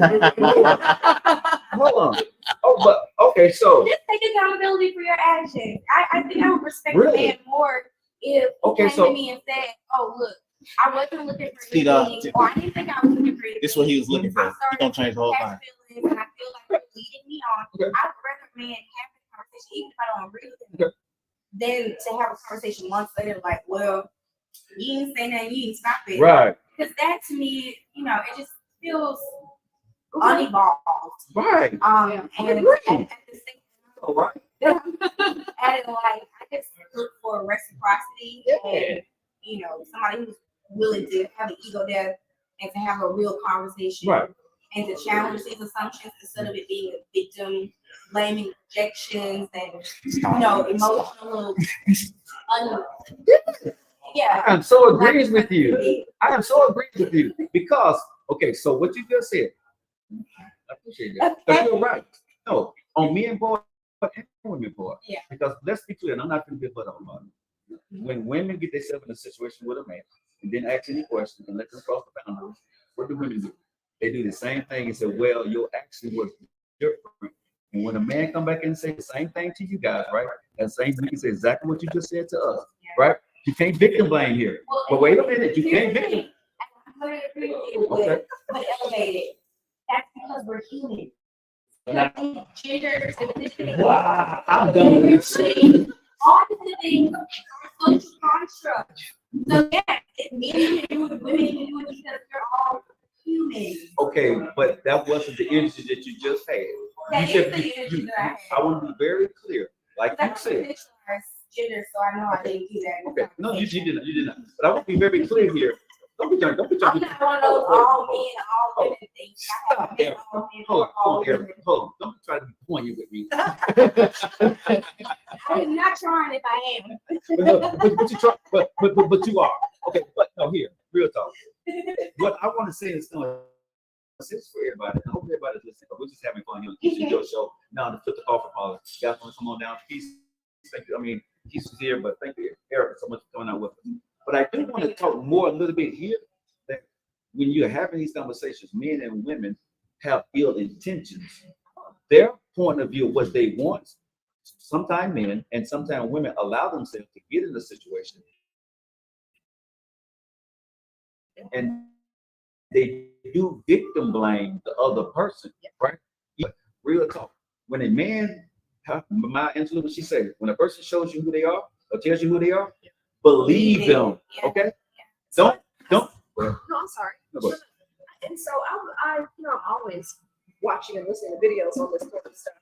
Hold on. Oh, but okay, so Just take accountability for your actions. I think I would respect Really? a man more if he Okay, came so- to me and said, "Oh, look, I wasn't looking for See, anything, or I didn't think I was looking for anything." This is what he was looking for. I He started gonna change the whole to thing. catch feelings, and I feel like you're leading me on. Okay. I'd rather a man have the conversation, even if I don't agree with him, than to have a conversation months later, like, "Well, you didn't say nothing, you didn't stop it." right, Because that to me, it just feels unevolved. right, And agree. at the same all right. and like I just look for reciprocity and somebody who's willing to have an ego death and to have a real conversation Right. and to challenge these assumptions instead of it being a victim blaming projections and emotional I am so agrees with you. I am so agrees with you because so what you just said, I appreciate that. Because you're right. No, on men boy and women boy. Yeah. Because let's be clear, and I'm not going to be butt on it. When women get themselves in a situation with a man and then ask any question and let them cross the boundary, what do women do? They do the same thing and say, "Well, your action was different." And when a man come back and say the same thing to you guys, right? That same thing, you say exactly what you just said to us, right? You can't victim blame here. But wait a minute, you can't victim. I agree with you, but elevated. That's because we're human. Gender, Wow, I'm done with this. all the things are social constructs. So yeah, men can do it, women can do it because we're all human. Okay, but that wasn't the energy that you just had. That You is said the energy that I had. I want to be very clear, like you That's said. gender, so I know I didn't do that. Okay, no, you did not. But I want to be very clear here. Don't be trying. I'm not one of those all men, all women things. I Stop, haven't been Eric. all men, Hold all on, Eric. women. Hold on. Don't be trying to be pointy with me. I'm not trying if I am. But you try. But you are. Okay, but no, here, real talk. What I want to say is sense for everybody. I hope everybody's listening. We're just having fun here on the Kesia Joe show. Now to flip the coffee parlor. You guys want to come on down? Peace. Thank you. I mean, Keith is here, but thank you, Eric, so much for coming out with us. But I do want to talk more a little bit here that when you're having these conversations, men and women have ill intentions. Their point of view, what they want, sometimes men and sometimes women allow themselves to get in a situation and they do victim blame the other person, right? Real talk. When a man, my influence, she said, when a person shows you who they are or tells you who they are, believe them. Okay? Don't. No, I'm sorry. No, go ahead. And so I'm always watching and listening to videos on this sort of stuff.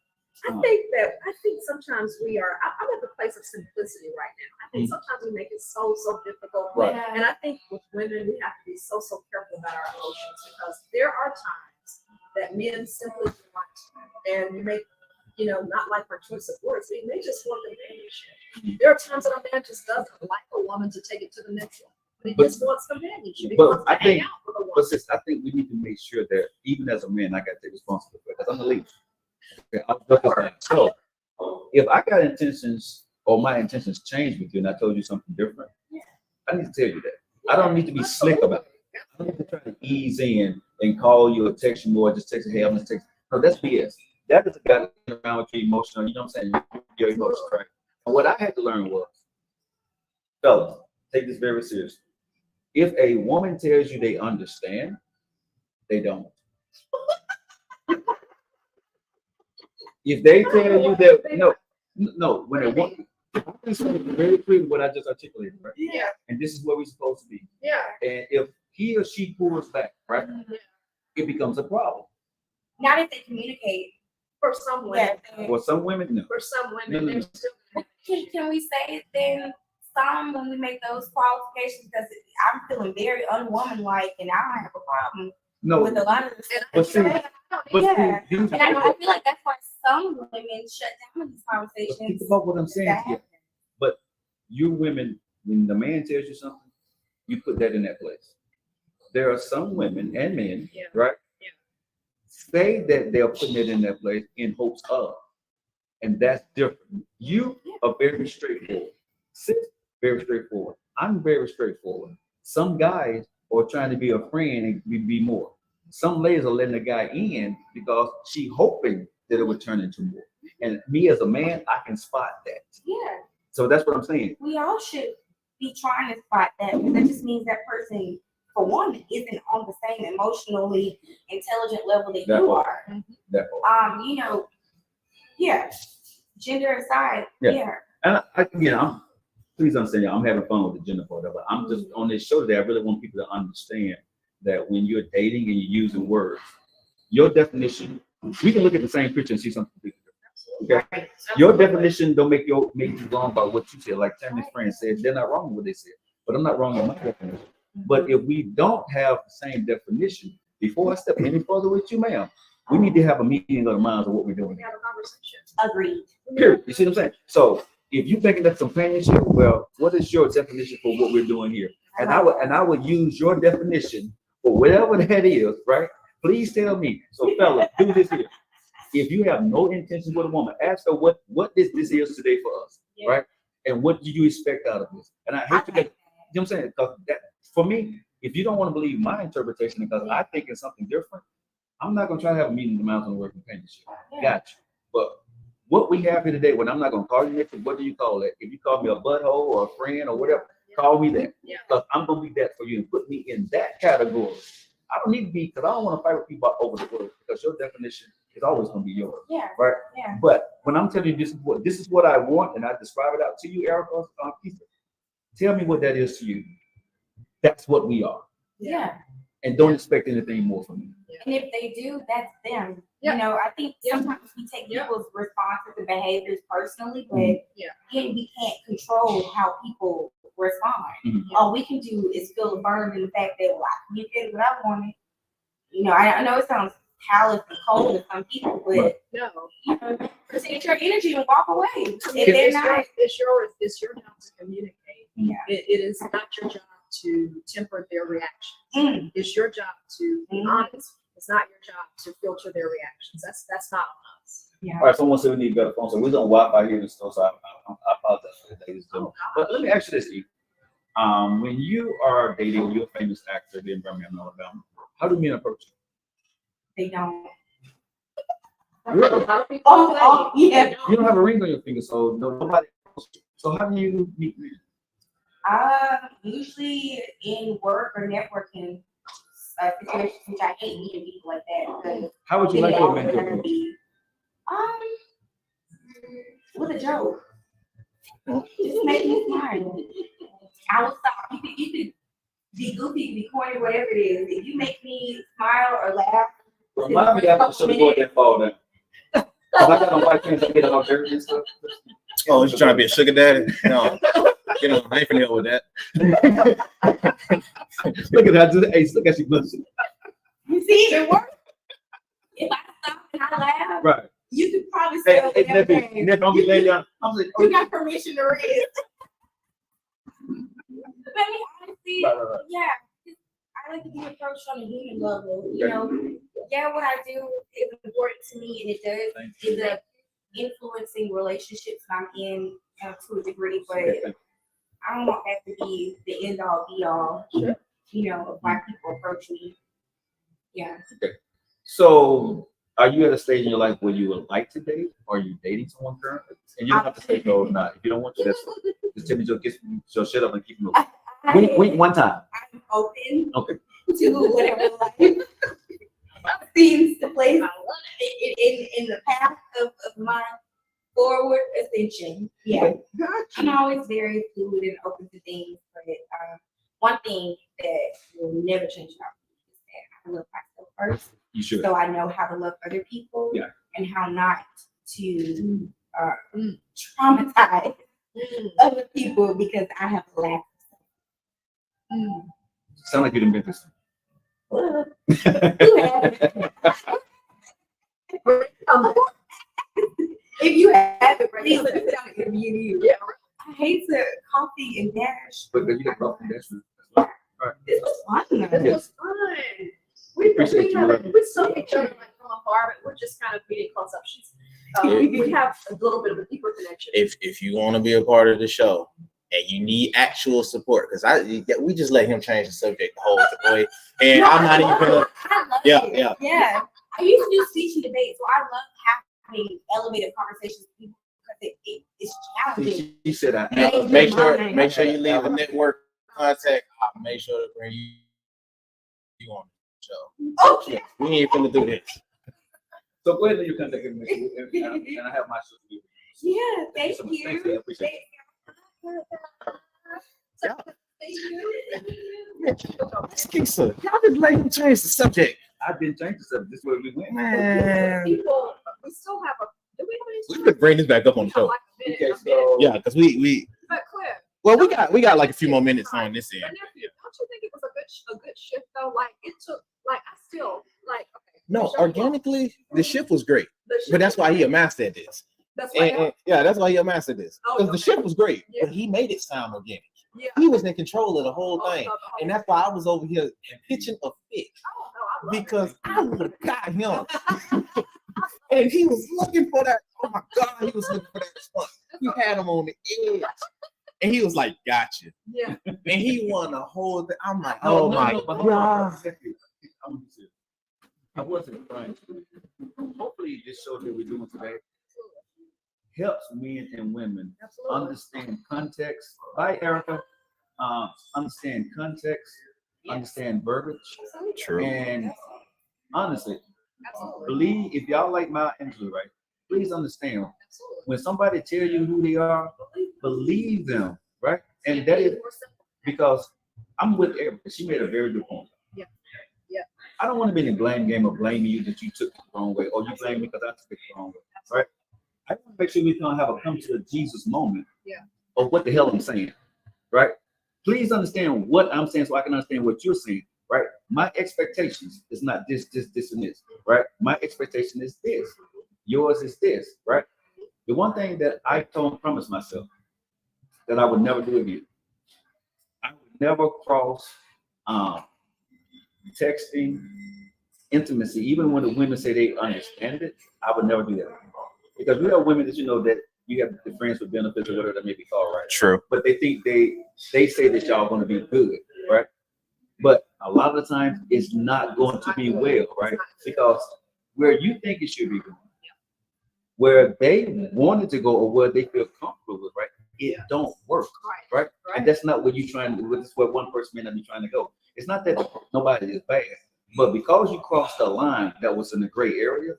I think sometimes I'm at the place of simplicity right now. I think sometimes we make it so difficult. Right. And I think with women, we have to be so careful about our emotions because there are times that men simply want, and you may, not like my choice of words, they may just want companionship. There are times that a man just doesn't like a woman to take it to the next level. He just wants companionship. He wants to hang out with a woman. But sis, I think we need to make sure that even as a man, I got to take responsibility because I'm the leader. Okay, so if I got intentions or my intentions change with you and I told you something different, I need to tell you that. I don't need to be slick about it. I don't need to try to ease in and call you or text you more, just text, hey, I'm just texting. No, that's BS. That is a guy that's around with your emotional, you know what I'm saying? Your emotions, right? And what I had to learn was, fellas, take this very seriously. If a woman tells you they understand, they don't. If they tell you that no, when a woman, it's very clear what I just articulated, right? Yeah. And this is where we're supposed to be. Yeah. And if he or she pulls back, right, it becomes a problem. Not if they communicate. For some women. For some women, no. For some women, they're still. Can we say then some when we make those qualifications? Because I'm feeling very unwomanlike and I don't have a problem with a lot of this. But see, And I feel like that's why some women shut down these conversations. think about what I'm saying here. But you women, when the man tells you something, you put that in that place. There are some women and men, right? Yeah. Say that they're putting it in that place in hopes of. And that's different. You are very straightforward. Sis, very straightforward. I'm very straightforward. Some guys are trying to be a friend and be more. Some ladies are letting the guy in because she hoping that it would turn into more. And me as a man, I can spot that. Yeah. So that's what I'm saying. We all should be trying to spot that, because that just means that person, for one, isn't on the same emotionally intelligent level that you are. That part. Gender aside, And I'm please understand, I'm having fun with the gender part of it. I'm just on this show today. I really want people to understand that when you're dating and you're using words, your definition, we can look at the same picture and see something completely different. Okay? Your definition don't make you wrong about what you said. Like Tammy's friend said, they're not wrong with what they said, but I'm not wrong in my definition. But if we don't have the same definition, before I step any further with you, ma'am, we need to have a meeting of the minds of what we're doing. Have a conversation. agreed. Period. You see what I'm saying? So if you're thinking that's companionship, well, what is your definition for what we're doing here? And I would use your definition for whatever that is, right? Please tell me. So fellas, do this here. If you have no intentions with a woman, ask her what this is today for us, right? And what do you expect out of this? And I hate to get, you know what I'm saying? Because that, for me, if you don't want to believe my interpretation because I think it's something different, I'm not going to try to have a meeting in the mountain of word companionship. Gotcha. But what we have here today, when I'm not going to call you next, what do you call it? If you call me a butthole or a friend or whatever, call me that. Because I'm going to be that for you and put me in that category. I don't need to be, because I don't want to fight with people over the word, because your definition is always going to be yours. Right? But when I'm telling you this is what I want, and I describe it out to you, Erica, tell me what that is to you. That's what we are. And don't expect anything more from me. And if they do, that's them. You know, I think sometimes we take people's responses and behaviors personally, but again, we can't control how people respond. All we can do is feel affirmed in the fact that, well, I communicated what I wanted. You know, I know it sounds callous and cold to some people, but you know, present your energy and walk away. If they're not, it's your job to communicate. It is not your job to temper their reactions. It's your job to be honest. It's not your job to filter their reactions. That's not on us. All right, someone said we need better phone, so we're on Wi-Fi here in the store, so I apologize for the ladies. But let me ask you this, Eve. When you are dating, you're a famous actor in Birmingham, Alabama. How do men approach you? they don't. Really? A lot of people say, Oh, yeah. You don't have a ring on your finger, so nobody. So how do you meet men? Usually in work or networking situations, which I hate meeting people like that. Because How would you then like they your always man to gonna approach? be, with a joke. Just make me smile. I will stop. You could be goofy, be corny, whatever it is. If you make me smile or laugh, Remind me after should go that fall then. Cause I got on white pants, I get it all dirty and stuff. Oh, you trying to be a sugar daddy? No, you know, I ain't finna deal with that. Look at that, just hey, look at you blushing. you see, it works. If I stop and I laugh, Right. you could probably Hey, say hey, nephew, I'm be laying down. I'm like, you got permission to raise. But I mean, honestly, right. yeah, I like to be approached on a human level. You know, yeah, what I do is important to me, and it does is influencing relationships I'm in to a degree, but I don't want that to be the end all be all. Sure. You know, of why people approach me. Yeah. Okay. So, are you at a stage in your life where you would like to date? Or are you dating someone currently? And you don't have to say no or not. If you don't want to, that's fine. Just tell me your shut up and keep moving. Wait one time. I'm open Okay. to whatever life seems to place in the path of my forward ascension. Yeah. I'm always very fluid and open to things, but one thing that will never change about me is that I love myself first. You should. So I know how to love other people and how not to traumatize other people because I have a lack of Sound like you didn't been this. well, you have if you have it, please let it sound like you. yeah, I hate to coffee and dash. But you got coffee, that's This was fun. this was fun. We Appreciate you, love. we saw each other like from afar, but we're just kind of meeting close up. We have a little bit of a deeper connection. If you want to be a part of the show and you need actual support, because we just let him change the subject the whole way, and No, I'm not even gonna. I love Yeah, it. Yeah. I used to do speech and debate, so I love having elevated conversations with people because it's challenging. He said, Make sure you leave a network contact. I'll make sure to bring you on the show. Okay. We ain't finna do this. so go ahead and you contact him, and I have my sister. Yeah, thank Thank you. you. I appreciate Kesia, y'all just let him change the subject. I didn't change the subject. This is where we went. Man, People, we still have a. Do we we have could bring this back up on the show. Like a minute, Okay, a minute. so Yeah, because we But Cliff, well we got like a few more minutes on this end. but nephew, don't you think it was a good shift though? Like it took, like I still like. Okay, No, show me organically the shift was great, the shift but that's why was he great. mastered this. That's why. And yeah, that's why he mastered this. Oh, Because the okay. shift was great, Yeah. but he made it sound organic. Yeah. He was in control of the whole Oh, thing, no, the whole and that's why I was over here pitching a fit Oh no, I love because it. I would have got him, and he was looking for that. Oh my God, he was looking for that response. We had him on the edge, and he was like, "Gotcha," Yeah. and he won the whole thing. I'm like, No, "Oh no, my no, but hold on. God." I wasn't trying to. Hopefully, this show that we're doing today helps men and women Absolutely. understand context. Bye, Erica. Understand context, understand verbiage, True. and honestly, Absolutely. believe if y'all like my interview, right? Please understand Absolutely. when somebody tell you who they are, believe them, right? And that is because I'm with Erica. She made a very good point. Yeah. Yeah. I don't want to be in the blame game of blaming you that you took it the wrong way, or you blame me because I took it the wrong way, right? I want to make sure we can have a come to the Jesus moment of what the hell I'm saying, right? Please understand what I'm saying so I can understand what you're saying, right? My expectations is not this, and this, right? My expectation is this. Yours is this, right? The one thing that I promised myself that I would never do again. I would never cross texting, intimacy, even when the women say they understand it, I would never do that. Because we have women that you know that you have the friends with benefits or whatever that may be called, right? True. But they think they say that y'all going to be good, right? But a lot of the times it's not going to be well, right? Because where you think it should be going where they wanted to go or where they feel comfortable with, right? It don't work, right? And that's not what you're trying to do. This is where one person may not be trying to go. It's not that nobody is bad, but because you crossed the line that was in the gray area,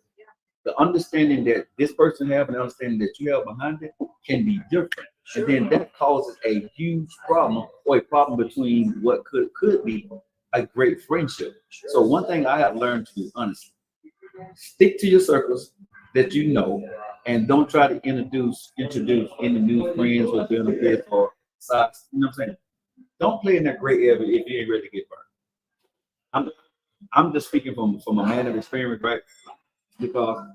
the understanding that this person have and the understanding that you have behind it can be different. And then that causes a huge problem or a problem between what could be a great friendship. So one thing I have learned to do, honestly, stick to your circles that you know, and don't try to introduce any new friends or benefits or sides. You know what I'm saying? Don't play in that gray area if you ain't ready to get burned. I'm just speaking from a man of experience, right? Because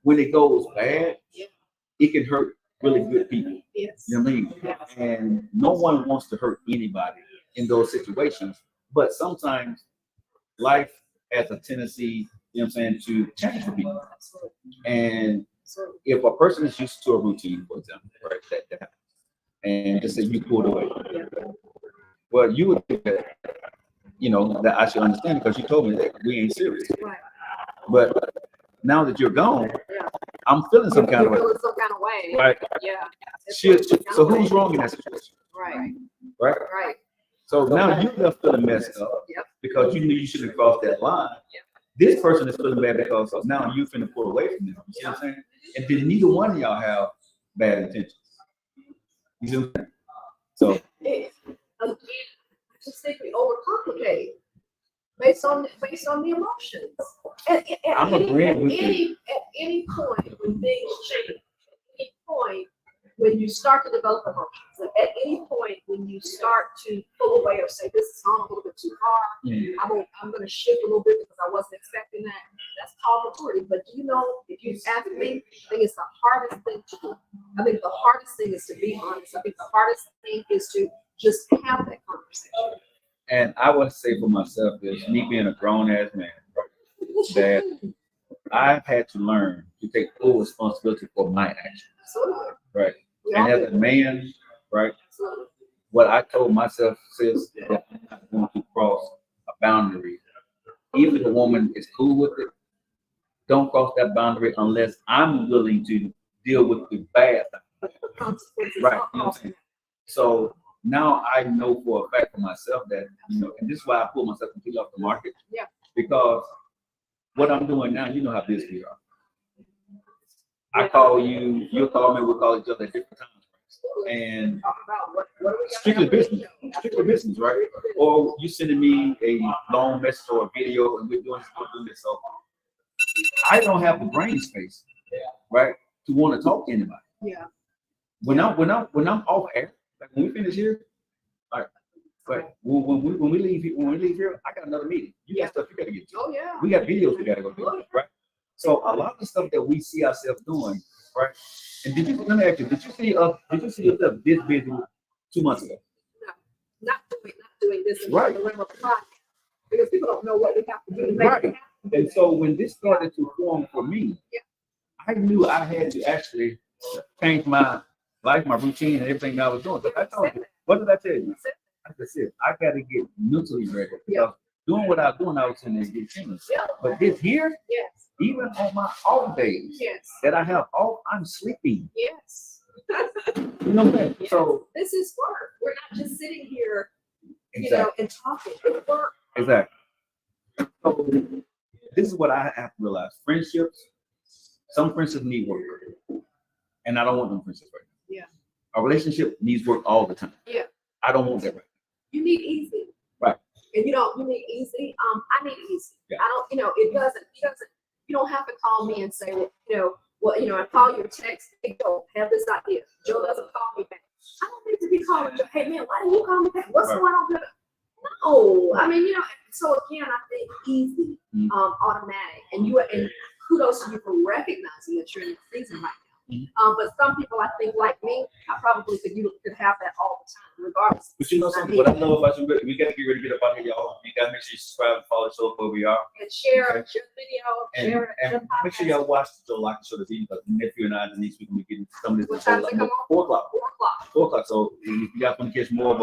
when it goes bad, it can hurt really good people. You know what I mean? And no one wants to hurt anybody in those situations. But sometimes life has a tendency, you know what I'm saying, to change for people. And if a person is used to a routine, for example, right, that happens, and just say you pulled away, well, you would think that, you know, that I should understand because you told me that we ain't serious. But now that you're gone, I'm feeling some kind of way. Right. So who's wrong in that situation? Right. So now you left feeling messed up because you knew you shouldn't have crossed that line. This person is feeling bad because now you finna pull away from them. You see what I'm saying? And then neither one of y'all have bad intentions. You see what I'm saying? So I just think we overcomplicate based on the emotions. At any point when things change, at any point when you start to develop emotions, at any point when you start to pull away or say this is on a little bit too far, I'm going to shift a little bit because I wasn't expecting that. That's called maturity. But do you know, if you ask me, I think it's the hardest thing to do. I think the hardest thing is to be honest. I think the hardest thing is to just have that conversation. And I would say for myself, is me being a grown ass man, that I've had to learn to take full responsibility for my actions. Right. And as a man, right, what I told myself is that I'm not going to cross a boundary. Even if the woman is cool with it, don't cross that boundary unless I'm willing to deal with the bad thing. Right. You know what I'm saying? So now I know for a fact for myself that, you know, and this is why I pull myself completely off the market. Yeah. Because what I'm doing now, you know how busy we are. I call you, you'll call me, we'll call each other at different times. And strictly business, right? Or you sending me a long message or a video and we're doing this. So I don't have the brain space, right, to want to talk to anybody. Yeah. When I'm off air, like when we finish here, all right. But when we leave here, I got another meeting. You got stuff you gotta get to. Oh yeah. We got videos we gotta go do, right? So a lot of the stuff that we see ourselves doing, right? And let me ask you, did you see yourself this busy 2 months ago? No, not doing this in Right. the realm of podcast, because people don't know what we have to do to make it Right. happen. And so when this started to form for me, I knew I had to actually change my life, my routine, and everything that I was doing. But I told you, what did I tell you? I just said, I got to get mentally ready. Because doing what I was doing, I was in there getting tennis. But this here, even on my off days that I have off, I'm sleeping. Yes. You know what I'm saying? So this is work. We're not just sitting here, exactly. and talking. It's work. Exactly. So this is what I have to realize. Some friendships need work. And I don't want them friendships right now. Yeah. A relationship needs work all the time. Yeah. I don't want that right now. You need easy. Right. And you need easy. I need easy. Yeah. I don't, it doesn't, you don't have to call me and say, I call you a text, hey, Joe, have this idea. Joe doesn't call me back. I don't need to be calling Joe, hey man, why didn't you call me back? What's going on here? No, I mean, so again, I think easy, automatic, and kudos to you for recognizing that you're in the season right now. But some people, I think, like me, I probably could have that all the time, regardless. But you know something? What I know about you, we got to get ready to get up out here, y'all. You got to make sure you subscribe and follow the show where we are. And share the video, and make sure y'all watch the Lockett Show this evening. Because nephew and I, Denise, we can be getting some of this. What time they come on? 4 o'clock. 4 o'clock. 4 o'clock. So if you guys want to catch more of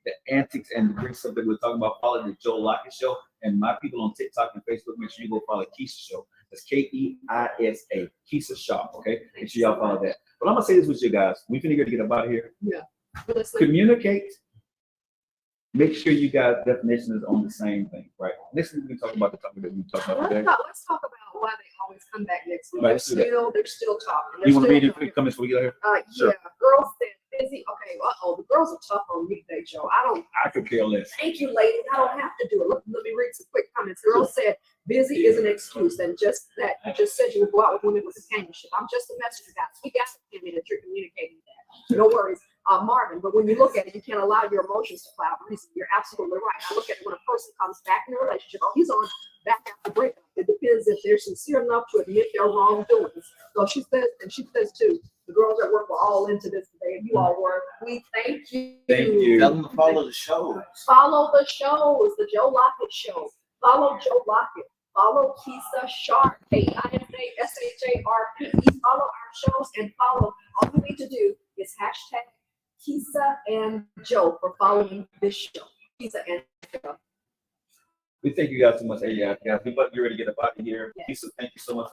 the antics and the great stuff that we're talking about, follow the Joe Lockett Show. And my people on TikTok and Facebook, make sure you go follow Kesia Show. That's Keisa, Kesia Shop, okay? Make sure y'all follow that. But I'm gonna say this with you guys. We finna get up out of here. Yeah. Communicate. Make sure you guys' definition is on the same thing, right? Next week we can talk about the topic that we talked about today. Let's talk about why they always come back next week. Right, let's do that. They're still talking. You want to read it quick comments before we get out here? Sure. Yeah, girls said busy. Okay, the girls are tough on me today, Joe. I could care less. Thank you, ladies. I don't have to do it. Let me read some quick comments. Girls said busy is an excuse, and just that you just said you would go out with women with companionship. I'm just a messenger, guys. We got to tell me that you're communicating that. No worries. Marvin, but when you look at it, you can't allow your emotions to cloud reason. You're absolutely right. I look at it when a person comes back in a relationship, he's on back after breakup. It depends if they're sincere enough to admit their wrongdoings. So she says too, the girls at work were all into this today, and you all were. We thank you. Thank you. Tell them to follow the show. Follow the shows, the Joe Lockett Show. Follow Joe Lockett. Follow Kesia Sharp, KISASHARPE. Follow our shows and follow. All you need to do is hashtag Kesia and Joe for following this show. Kesia and Joe. We thank you guys so much. Hey, guys, we about to get ready to get up out of here. Yes. Kesia, thank you so much